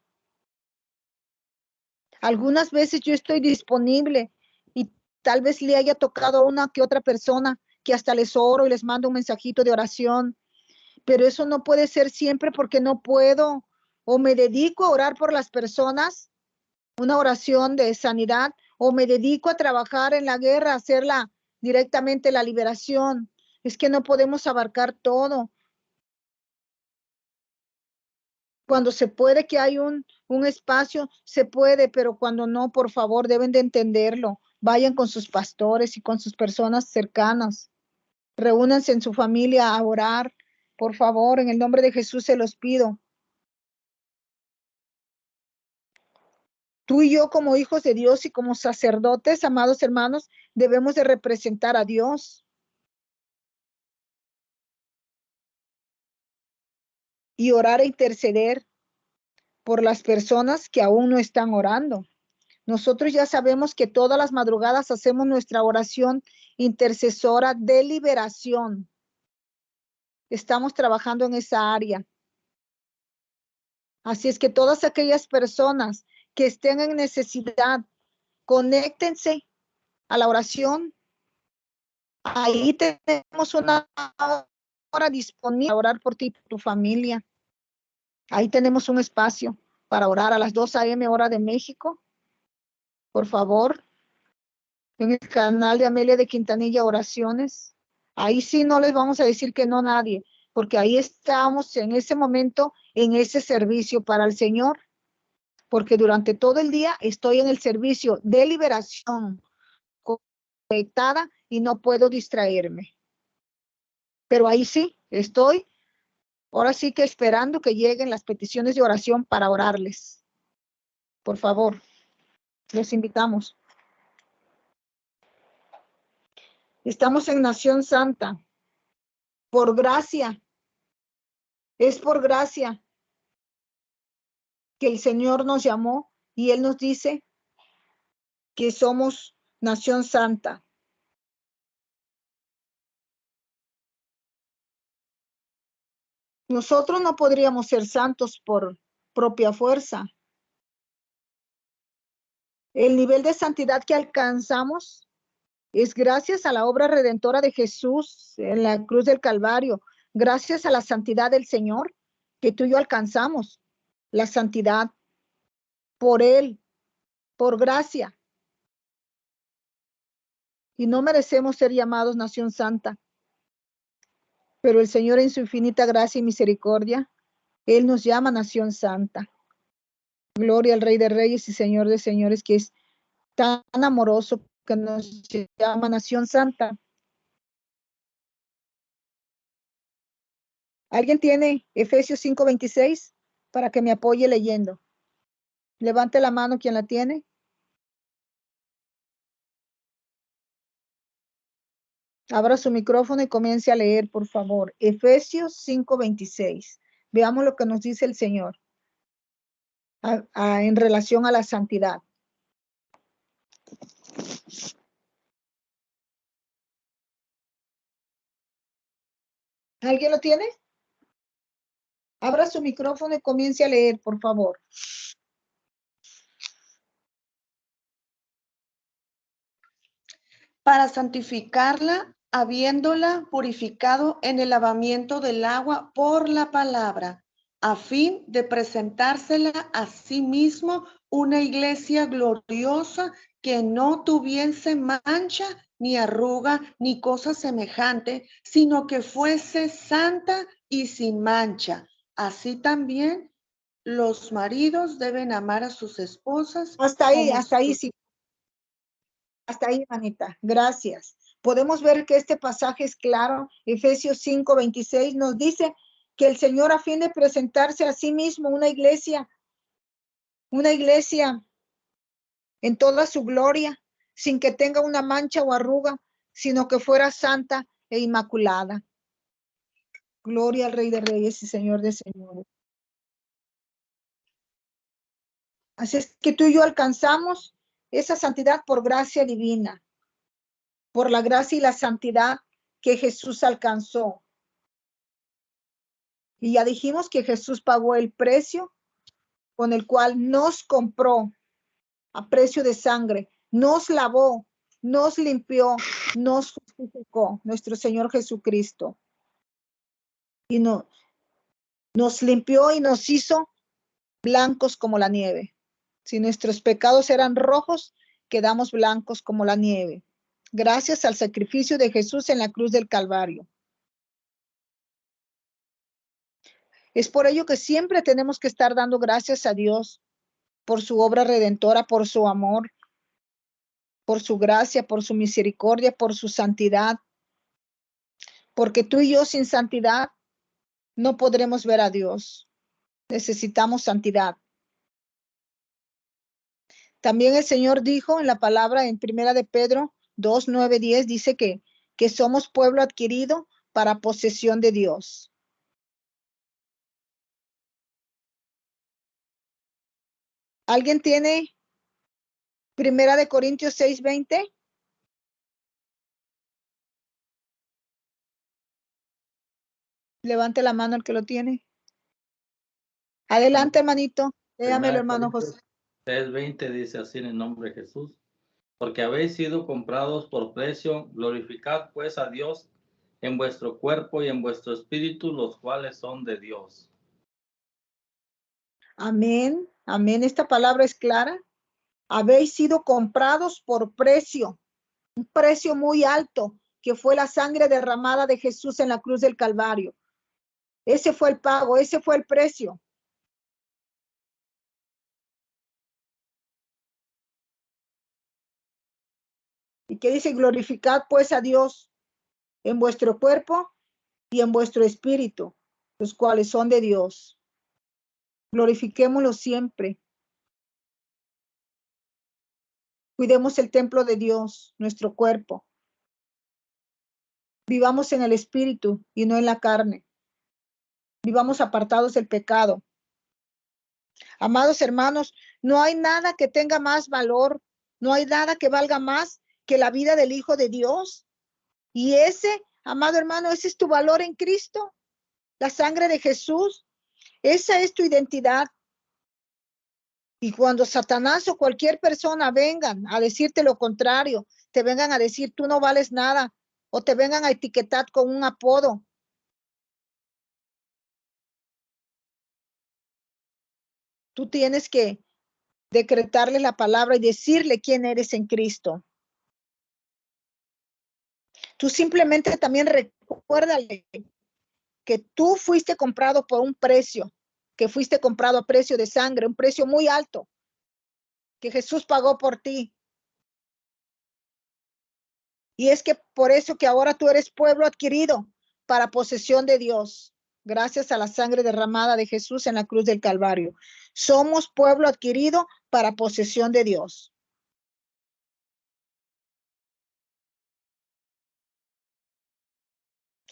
S1: Algunas veces yo estoy disponible y tal vez le haya tocado a una que otra persona que hasta les oro y les mando un mensajito de oración, pero eso no puede ser siempre porque no puedo. O me dedico a orar por las personas, una oración de sanidad, o me dedico a trabajar en la guerra, hacerla directamente la liberación. Es que no podemos abarcar todo. Cuando se puede que hay un espacio, se puede, pero cuando no, por favor, deben de entenderlo. Vayan con sus pastores y con sus personas cercanas. Reúnanse en su familia a orar. Por favor, en el nombre de Jesús se los pido. Tú y yo como hijos de Dios y como sacerdotes, amados hermanos, debemos de representar a Dios y orar e interceder por las personas que aún no están orando. Nosotros ya sabemos que todas las madrugadas hacemos nuestra oración intercesora de liberación. Estamos trabajando en esa área. Así es que todas aquellas personas que estén en necesidad, conéctense a la oración. Ahí tenemos una hora disponible para orar por ti y por tu familia. Ahí tenemos un espacio para orar a las 2 a.m. hora de México. Por favor, en el canal de Amelia de Quintanilla Oraciones. Ahí sí no les vamos a decir que no a nadie, porque ahí estamos en ese momento, en ese servicio para el Señor, porque durante todo el día estoy en el servicio de liberación conectada y no puedo distraerme. Pero ahí sí, estoy ahora sí que esperando que lleguen las peticiones de oración para orarles. Por favor, los invitamos. Estamos en Nación Santa. Por gracia. Es por gracia que el Señor nos llamó y Él nos dice que somos Nación Santa. Nosotros no podríamos ser santos por propia fuerza. El nivel de santidad que alcanzamos es gracias a la obra redentora de Jesús en la cruz del Calvario, gracias a la santidad del Señor que tú y yo alcanzamos, la santidad por Él, por gracia. Y no merecemos ser llamados nación santa, pero el Señor en su infinita gracia y misericordia, Él nos llama nación santa. Gloria al Rey de Reyes y Señor de Señores, que es tan amoroso que nos llama nación santa. ¿Alguien tiene Efesios 5:26 para que me apoye leyendo? Levante la mano quien la tiene. Abra su micrófono y comience a leer, por favor. Efesios 5:26. Veamos lo que nos dice el Señor en relación a la santidad. ¿Alguien lo tiene? Abra su micrófono y comience a leer, por favor.
S2: Para santificarla, habiéndola purificado en el lavamiento del agua por la palabra, a fin de presentársela a sí mismo una iglesia gloriosa que no tuviese mancha, ni arruga, ni cosa semejante, sino que fuese santa y sin mancha. Así también los maridos deben amar a sus esposas.
S1: Hasta ahí, sí. Hasta ahí, manita. Gracias. Podemos ver que este pasaje es claro. Efesios 5:26 nos dice que el Señor, a fin de presentarse a sí mismo una iglesia en toda su gloria, sin que tenga una mancha o arruga, sino que fuera santa e inmaculada. Gloria al Rey de Reyes y Señor de Señores. Así es que tú y yo alcanzamos esa santidad por gracia divina, por la gracia y la santidad que Jesús alcanzó. Y ya dijimos que Jesús pagó el precio con el cual nos compró a precio de sangre, nos lavó, nos limpió, nos justificó, nuestro Señor Jesucristo. Y nos limpió y nos hizo blancos como la nieve. Si nuestros pecados eran rojos, quedamos blancos como la nieve, gracias al sacrificio de Jesús en la cruz del Calvario. Es por ello que siempre tenemos que estar dando gracias a Dios por su obra redentora, por su amor, por su gracia, por su misericordia, por su santidad. Porque tú y yo sin santidad no podremos ver a Dios. Necesitamos santidad. También el Señor dijo en la palabra en Primera de Pedro 2, 9, 10, dice que somos pueblo adquirido para posesión de Dios. ¿Alguien tiene Primera de Corintios 6, 20? Levante la mano el que lo tiene. Adelante, hermanito. Léamelo, hermano José.
S3: 6:20 dice así en el nombre de Jesús. Porque habéis sido comprados por precio, glorificad pues a Dios en vuestro cuerpo y en vuestro espíritu, los cuales son de Dios.
S1: Amén, amén. Esta palabra es clara. Habéis sido comprados por precio, un precio muy alto, que fue la sangre derramada de Jesús en la cruz del Calvario. Ese fue el pago, ese fue el precio. ¿Y qué dice? Glorificad pues a Dios en vuestro cuerpo y en vuestro espíritu, los cuales son de Dios. Glorifiquémoslo siempre. Cuidemos el templo de Dios, nuestro cuerpo. Vivamos en el espíritu y no en la carne. Vivamos apartados del pecado. Amados hermanos, no hay nada que tenga más valor, no hay nada que valga más que la vida del Hijo de Dios. Y ese, amado hermano, ese es tu valor en Cristo, la sangre de Jesús. Esa es tu identidad. Y cuando Satanás o cualquier persona vengan a decirte lo contrario, te vengan a decir tú no vales nada, o te vengan a etiquetar con un apodo, tú tienes que decretarle la palabra y decirle quién eres en Cristo. Tú simplemente también recuérdale que tú fuiste comprado por un precio, que fuiste comprado a precio de sangre, un precio muy alto, que Jesús pagó por ti. Y es que por eso que ahora tú eres pueblo adquirido para posesión de Dios, gracias a la sangre derramada de Jesús en la cruz del Calvario. Somos pueblo adquirido para posesión de Dios.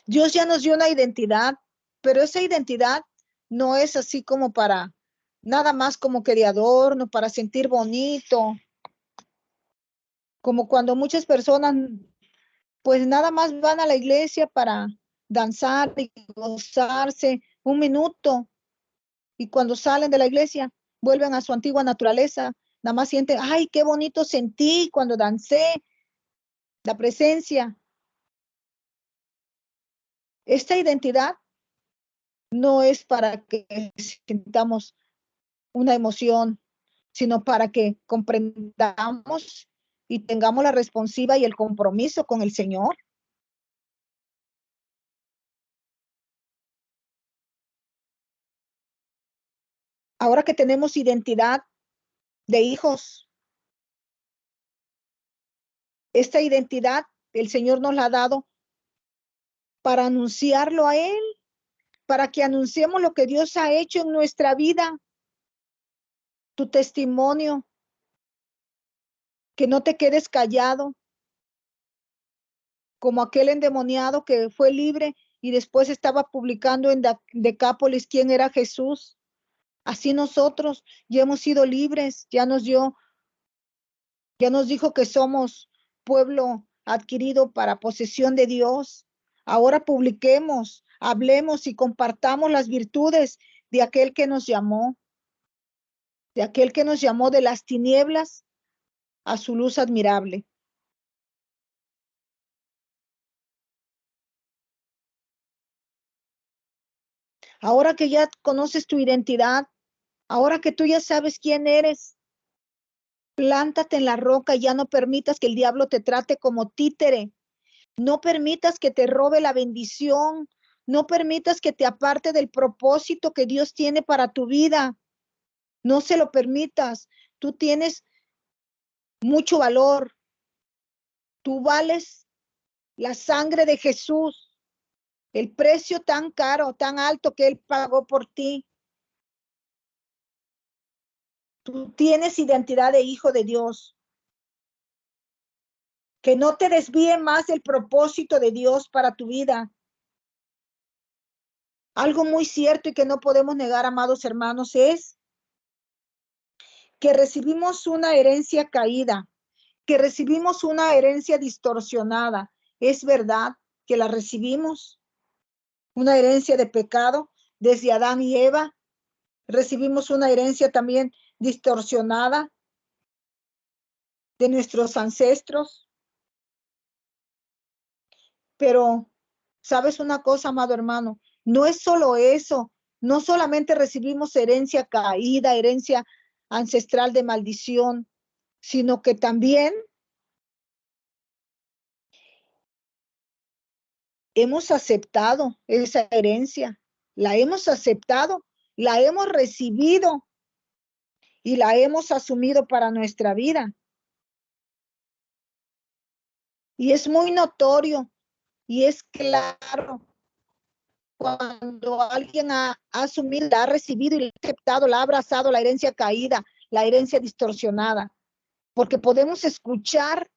S1: Dios ya nos dio una identidad, pero esa identidad no es así como para nada más como que de adorno, para sentir bonito, como cuando muchas personas pues nada más van a la iglesia para danzar y gozarse un minuto y cuando salen de la iglesia vuelven a su antigua naturaleza, nada más sienten, ay, qué bonito sentí cuando dancé, la presencia. Esta identidad no es para que sintamos una emoción, sino para que comprendamos y tengamos la responsiva y el compromiso con el Señor. Ahora que tenemos identidad de hijos, esta identidad el Señor nos la ha dado para anunciarlo a Él, para que anunciemos lo que Dios ha hecho en nuestra vida. Tu testimonio, que no te quedes callado, como aquel endemoniado que fue libre y después estaba publicando en Decápolis quién era Jesús. Así nosotros ya hemos sido libres, ya nos dijo que somos pueblo adquirido para posesión de Dios. Ahora publiquemos, hablemos y compartamos las virtudes de aquel que nos llamó, de las tinieblas a su luz admirable. Ahora que ya conoces tu identidad, ahora que tú ya sabes quién eres, plántate en la roca y ya no permitas que el diablo te trate como títere. No permitas que te robe la bendición. No permitas que te aparte del propósito que Dios tiene para tu vida. No se lo permitas. Tú tienes mucho valor. Tú vales la sangre de Jesús, el precio tan caro, tan alto que Él pagó por ti. Tú tienes identidad de hijo de Dios. Que no te desvíe más del propósito de Dios para tu vida. Algo muy cierto y que no podemos negar, amados hermanos, es que recibimos una herencia caída, que recibimos una herencia distorsionada. Es verdad que la recibimos, una herencia de pecado desde Adán y Eva. Recibimos una herencia también distorsionada de nuestros ancestros. Pero, ¿sabes una cosa, amado hermano? No es solo eso. No solamente recibimos herencia caída, herencia ancestral de maldición, sino que también hemos aceptado esa herencia. La hemos aceptado, la hemos recibido y la hemos asumido para nuestra vida. Y es muy notorio y es claro cuando alguien ha asumido, la ha recibido y la ha aceptado, la ha abrazado, la herencia caída, la herencia distorsionada, porque podemos escuchar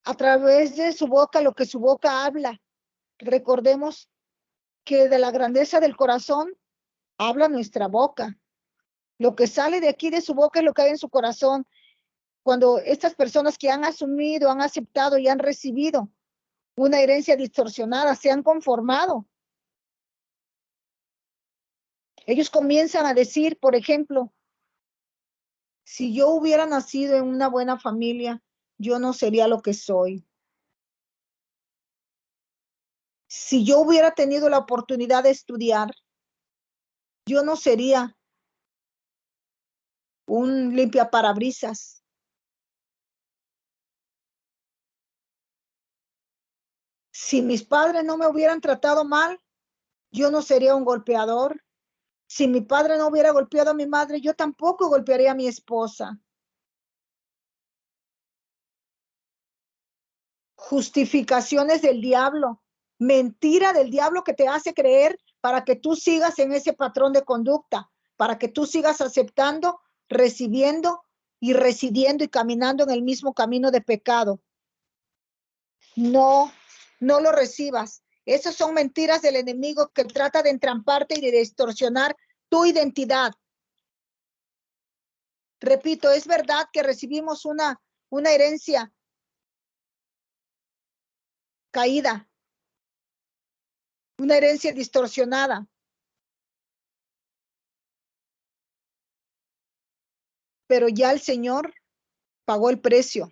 S1: a través de su boca lo que su boca habla. Recordemos que de la grandeza del corazón habla nuestra boca. Lo que sale de aquí de su boca es lo que hay en su corazón. Cuando estas personas que han asumido, han aceptado y han recibido una herencia distorsionada, se han conformado. Ellos comienzan a decir, por ejemplo, si yo hubiera nacido en una buena familia, yo no sería lo que soy. Si yo hubiera tenido la oportunidad de estudiar, yo no sería un limpiaparabrisas. Si mis padres no me hubieran tratado mal, yo no sería un golpeador. Si mi padre no hubiera golpeado a mi madre, yo tampoco golpearía a mi esposa. Justificaciones del diablo, mentira del diablo que te hace creer para que tú sigas en ese patrón de conducta, para que tú sigas aceptando, recibiendo y residiendo y caminando en el mismo camino de pecado. No, no lo recibas. Esas son mentiras del enemigo que trata de entramparte y de distorsionar tu identidad. Repito, es verdad que recibimos una herencia caída, una herencia distorsionada. Pero ya el Señor pagó el precio.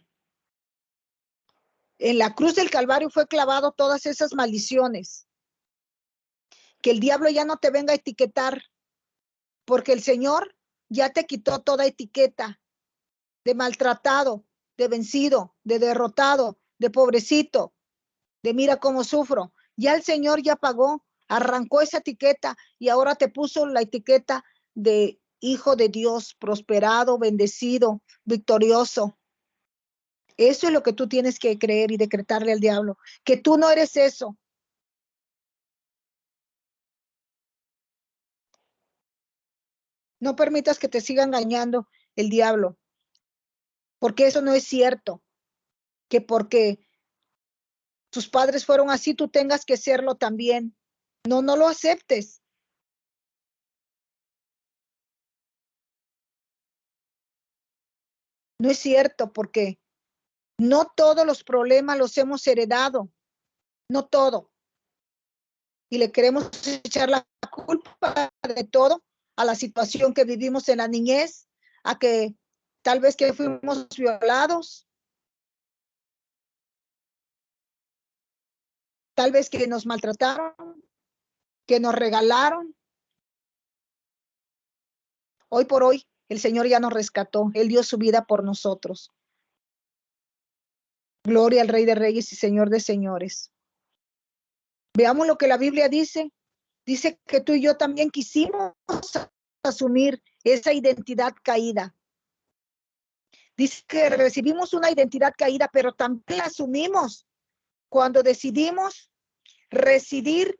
S1: En la cruz del Calvario fue clavado todas esas maldiciones. Que el diablo ya no te venga a etiquetar, porque el Señor ya te quitó toda etiqueta de maltratado, de vencido, de derrotado, de pobrecito, de mira cómo sufro. Ya el Señor ya pagó, arrancó esa etiqueta y ahora te puso la etiqueta de hijo de Dios, prosperado, bendecido, victorioso. Eso es lo que tú tienes que creer y decretarle al diablo, que tú no eres eso. No permitas que te siga engañando el diablo, porque eso no es cierto, que porque tus padres fueron así, tú tengas que serlo también. No, no lo aceptes. No es cierto, porque no todos los problemas los hemos heredado, no todo. Y le queremos echar la culpa de todo a la situación que vivimos en la niñez, a que tal vez que fuimos violados, tal vez que nos maltrataron, que nos regalaron. Hoy por hoy, el Señor ya nos rescató. Él dio su vida por nosotros. Gloria al Rey de Reyes y Señor de Señores. Veamos lo que la Biblia dice. Dice que tú y yo también quisimos asumir esa identidad caída. Dice que recibimos una identidad caída, pero también la asumimos cuando decidimos residir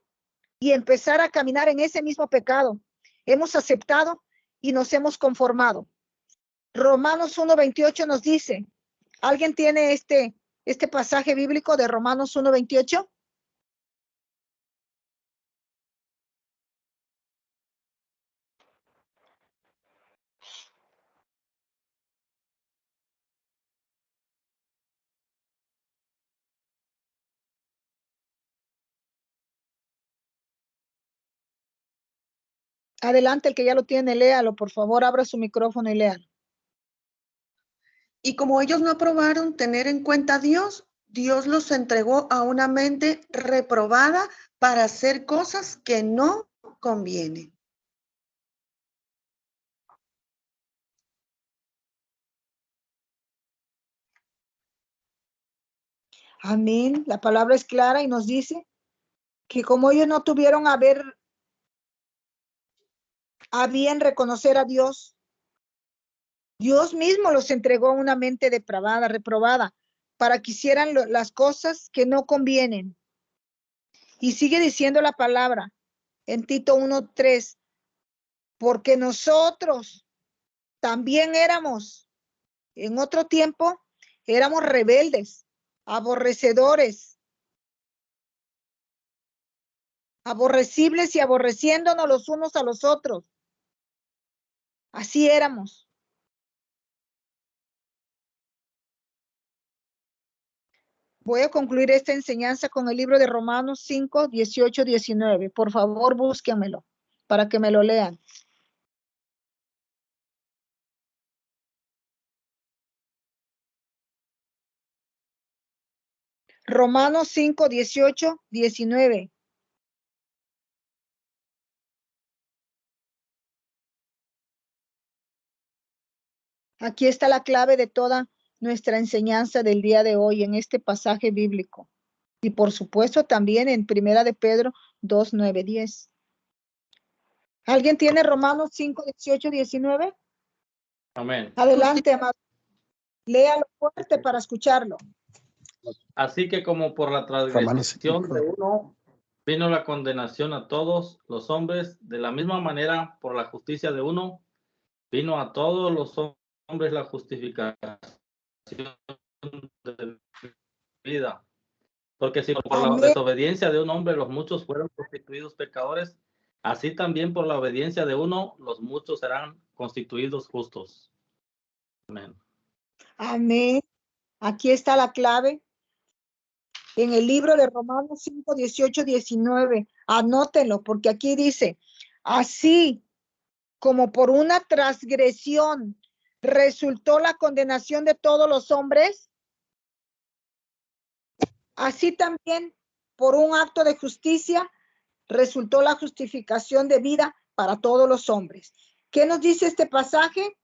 S1: y empezar a caminar en ese mismo pecado. Hemos aceptado y nos hemos conformado. Romanos 1:28 nos dice, ¿alguien tiene este pasaje bíblico de Romanos 1:28? Adelante, el que ya lo tiene, léalo, por favor, abra su micrófono y léalo.
S2: Y como ellos no aprobaron tener en cuenta a Dios, Dios los entregó a una mente reprobada para hacer cosas que no convienen.
S1: Amén. La palabra es clara y nos dice que como ellos no tuvieron a bien reconocer a Dios, Dios mismo los entregó a una mente depravada, reprobada, para que hicieran las cosas que no convienen. Y sigue diciendo la palabra en Tito 1:3, porque nosotros también éramos, en otro tiempo, éramos rebeldes, aborrecedores, aborrecibles y aborreciéndonos los unos a los otros. Así éramos. Voy a concluir esta enseñanza con el libro de Romanos 5:18-19. Por favor, búsquenmelo para que me lo lean. Romanos 5:18-19. Aquí está la clave de toda nuestra enseñanza del día de hoy en este pasaje bíblico. Y por supuesto también en Primera de Pedro 2:9-10. ¿Alguien tiene Romanos 5:18-19?
S3: Amén.
S1: Adelante, amado. Léalo fuerte para escucharlo.
S3: Así que como por la transgresión de uno vino la condenación a todos los hombres, de la misma manera por la justicia de uno vino a todos los hombres la justificación de vida. Porque si por la desobediencia de un hombre los muchos fueron constituidos pecadores, así también por la obediencia de uno los muchos serán constituidos justos. Amén.
S1: Amén. Aquí está la clave. En el libro de Romanos 5:18-19. Anótenlo, porque aquí dice, así como por una transgresión resultó la condenación de todos los hombres, así también por un acto de justicia resultó la justificación de vida para todos los hombres. ¿Qué nos dice este pasaje?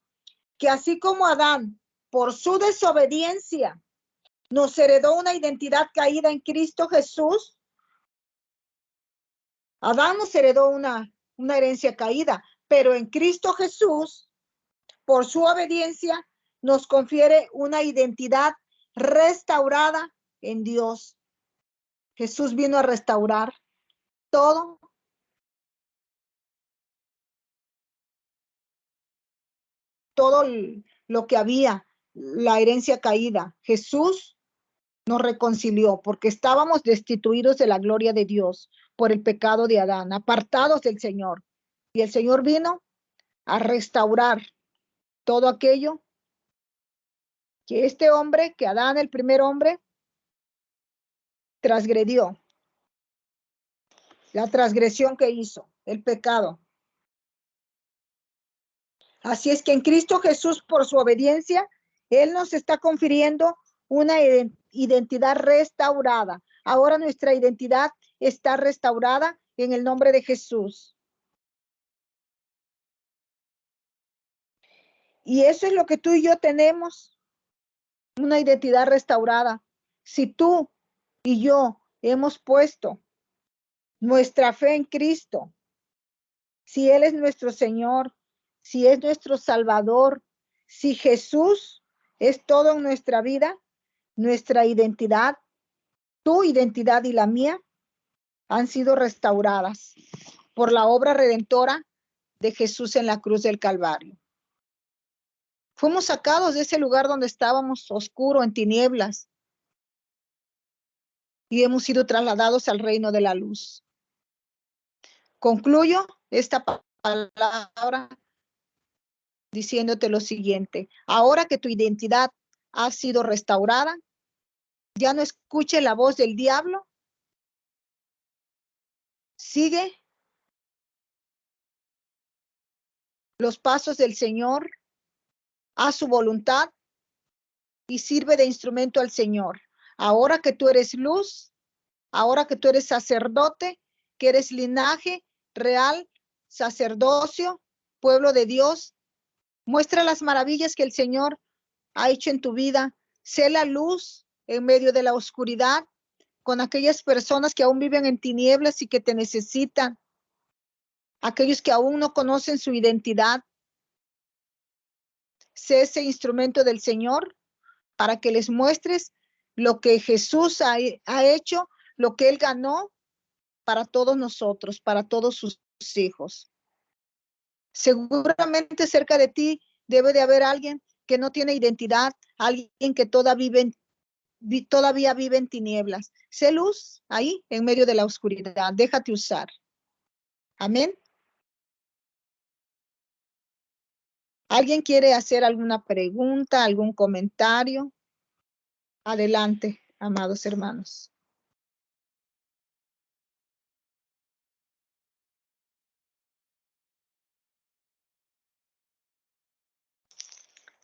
S1: Que así como Adán, por su desobediencia, nos heredó una identidad caída en Cristo Jesús, Adán nos heredó una herencia caída, pero en Cristo Jesús, por su obediencia, nos confiere una identidad restaurada en Dios. Jesús vino a restaurar todo lo que había, la herencia caída. Jesús nos reconcilió porque estábamos destituidos de la gloria de Dios por el pecado de Adán, apartados del Señor. Y el Señor vino a restaurar todo aquello que este hombre, que Adán, el primer hombre, transgredió. La transgresión que hizo, el pecado. Así es que en Cristo Jesús, por su obediencia, Él nos está confiriendo una identidad restaurada. Ahora nuestra identidad está restaurada en el nombre de Jesús. Y eso es lo que tú y yo tenemos, una identidad restaurada. Si tú y yo hemos puesto nuestra fe en Cristo, si Él es nuestro Señor, si es nuestro Salvador, si Jesús es todo en nuestra vida, nuestra identidad, tu identidad y la mía han sido restauradas por la obra redentora de Jesús en la cruz del Calvario. Fuimos sacados de ese lugar donde estábamos oscuro, en tinieblas, y hemos sido trasladados al reino de la luz. Concluyo esta palabra diciéndote lo siguiente: ahora que tu identidad ha sido restaurada, ya no escuche la voz del diablo, sigue los pasos del Señor, haz su voluntad y sirve de instrumento al Señor. Ahora que tú eres luz, ahora que tú eres sacerdote, que eres linaje real, sacerdocio, pueblo de Dios, muestra las maravillas que el Señor ha hecho en tu vida. Sé la luz en medio de la oscuridad con aquellas personas que aún viven en tinieblas y que te necesitan, aquellos que aún no conocen su identidad. Sé ese instrumento del Señor para que les muestres lo que Jesús ha hecho, lo que Él ganó para todos nosotros, para todos sus hijos. Seguramente cerca de ti debe de haber alguien que no tiene identidad, alguien que todavía vive en tinieblas. Sé luz ahí en medio de la oscuridad. Déjate usar. Amén. ¿Alguien quiere hacer alguna pregunta, algún comentario? Adelante, amados hermanos.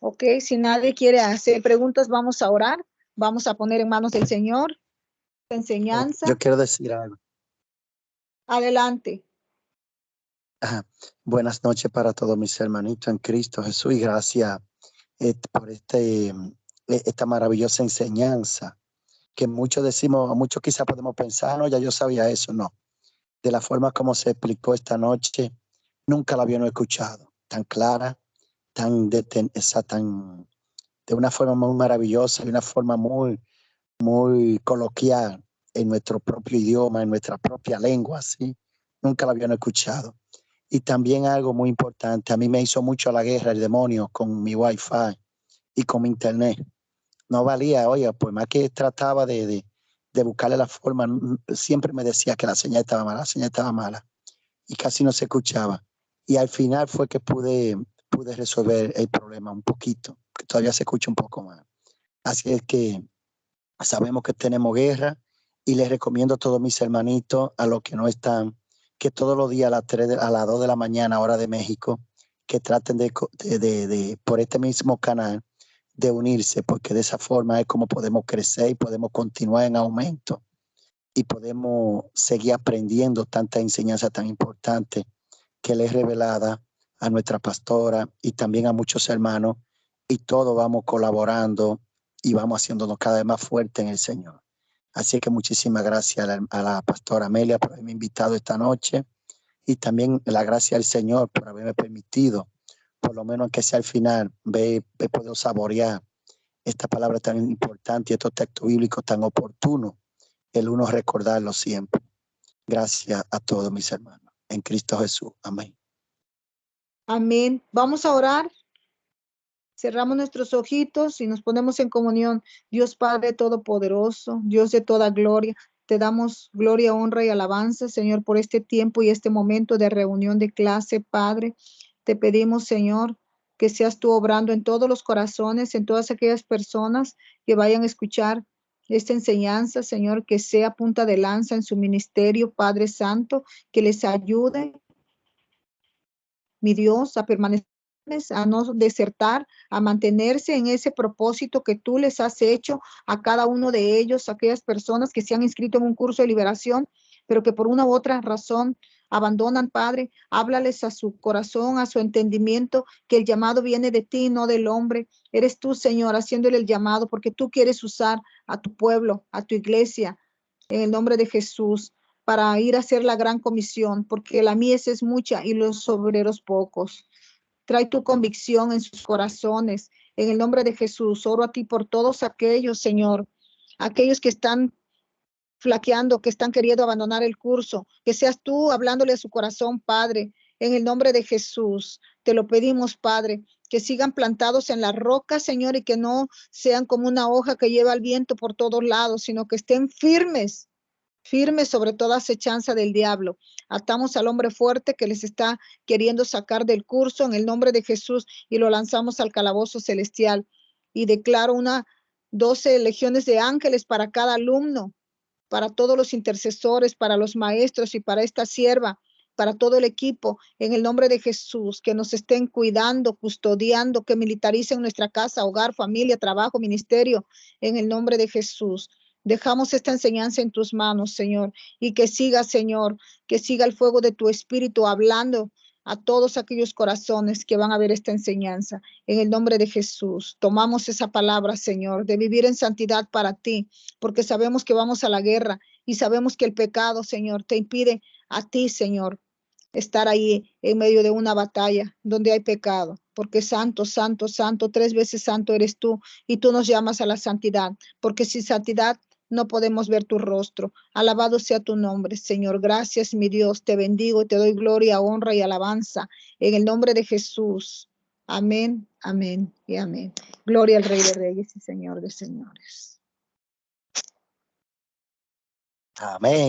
S1: Ok, si nadie quiere hacer preguntas, vamos a orar. Vamos a poner en manos del Señor la enseñanza.
S4: Yo quiero decir algo.
S1: Adelante.
S4: Buenas noches para todos mis hermanitos en Cristo Jesús y gracias por esta maravillosa enseñanza que muchos decimos, muchos quizás podemos pensar, no, ya yo sabía eso, no. De la forma como se explicó esta noche, nunca la habíamos escuchado, tan clara, de una forma muy maravillosa, de una forma muy, muy coloquial en nuestro propio idioma, en nuestra propia lengua, ¿sí? Nunca la habíamos escuchado. Y también algo muy importante, a mí me hizo mucho la guerra el demonio con mi Wi-Fi y con mi internet. No valía, oye, pues más que trataba de buscarle la forma, siempre me decía que la señal estaba mala y casi no se escuchaba. Y al final fue que pude resolver el problema un poquito, que todavía se escucha un poco más. Así es que sabemos que tenemos guerra y les recomiendo a todos mis hermanitos, a los que no están, que todos los días a las 2 de la mañana, hora de México, que traten por este mismo canal, de unirse, porque de esa forma es como podemos crecer y podemos continuar en aumento y podemos seguir aprendiendo tanta enseñanza tan importante que le es revelada a nuestra pastora y también a muchos hermanos, y todos vamos colaborando y vamos haciéndonos cada vez más fuertes en el Señor. Así que muchísimas gracias a la pastora Amelia por haberme invitado esta noche, y también la gracia al Señor por haberme permitido, por lo menos que sea al final, he podido saborear esta palabra tan importante y estos textos bíblicos tan oportunos, el uno recordarlo siempre. Gracias a todos mis hermanos. En Cristo Jesús. Amén.
S1: Amén. Vamos a orar. Cerramos nuestros ojitos y nos ponemos en comunión. Dios Padre Todopoderoso, Dios de toda gloria, te damos gloria, honra y alabanza, Señor, por este tiempo y este momento de reunión de clase, Padre. Te pedimos, Señor, que seas tú obrando en todos los corazones, en todas aquellas personas que vayan a escuchar esta enseñanza, Señor, que sea punta de lanza en su ministerio, Padre Santo, que les ayude, mi Dios, a permanecer, a no desertar, a mantenerse en ese propósito que tú les has hecho a cada uno de ellos, aquellas personas que se han inscrito en un curso de liberación, pero que por una u otra razón abandonan, Padre. Háblales a su corazón, a su entendimiento, que el llamado viene de ti, no del hombre. Eres tú, Señor, haciéndole el llamado, porque tú quieres usar a tu pueblo, a tu iglesia, en el nombre de Jesús, para ir a hacer la gran comisión, porque la mies es mucha y los obreros pocos. Trae tu convicción en sus corazones. En el nombre de Jesús, oro a ti por todos aquellos, Señor, aquellos que están flaqueando, que están queriendo abandonar el curso, que seas tú hablándole a su corazón, Padre. En el nombre de Jesús, te lo pedimos, Padre, que sigan plantados en la roca, Señor, y que no sean como una hoja que lleva el viento por todos lados, sino que estén firmes sobre toda acechanza del diablo. Atamos al hombre fuerte que les está queriendo sacar del curso en el nombre de Jesús y lo lanzamos al calabozo celestial. Y declaro 12 legiones de ángeles para cada alumno, para todos los intercesores, para los maestros y para esta sierva, para todo el equipo, en el nombre de Jesús, que nos estén cuidando, custodiando, que militaricen nuestra casa, hogar, familia, trabajo, ministerio, en el nombre de Jesús. Dejamos esta enseñanza en tus manos, Señor, y que siga, Señor, que siga el fuego de tu espíritu hablando a todos aquellos corazones que van a ver esta enseñanza. En el nombre de Jesús, tomamos esa palabra, Señor, de vivir en santidad para ti, porque sabemos que vamos a la guerra y sabemos que el pecado, Señor, te impide a ti, Señor, estar ahí en medio de una batalla donde hay pecado, porque santo, santo, santo, 3 veces santo eres tú y tú nos llamas a la santidad, porque sin santidad no podemos ver tu rostro. Alabado sea tu nombre, Señor. Gracias, mi Dios. Te bendigo y te doy gloria, honra y alabanza en el nombre de Jesús. Amén, amén y amén. Gloria al Rey de Reyes y Señor de Señores.
S4: Amén.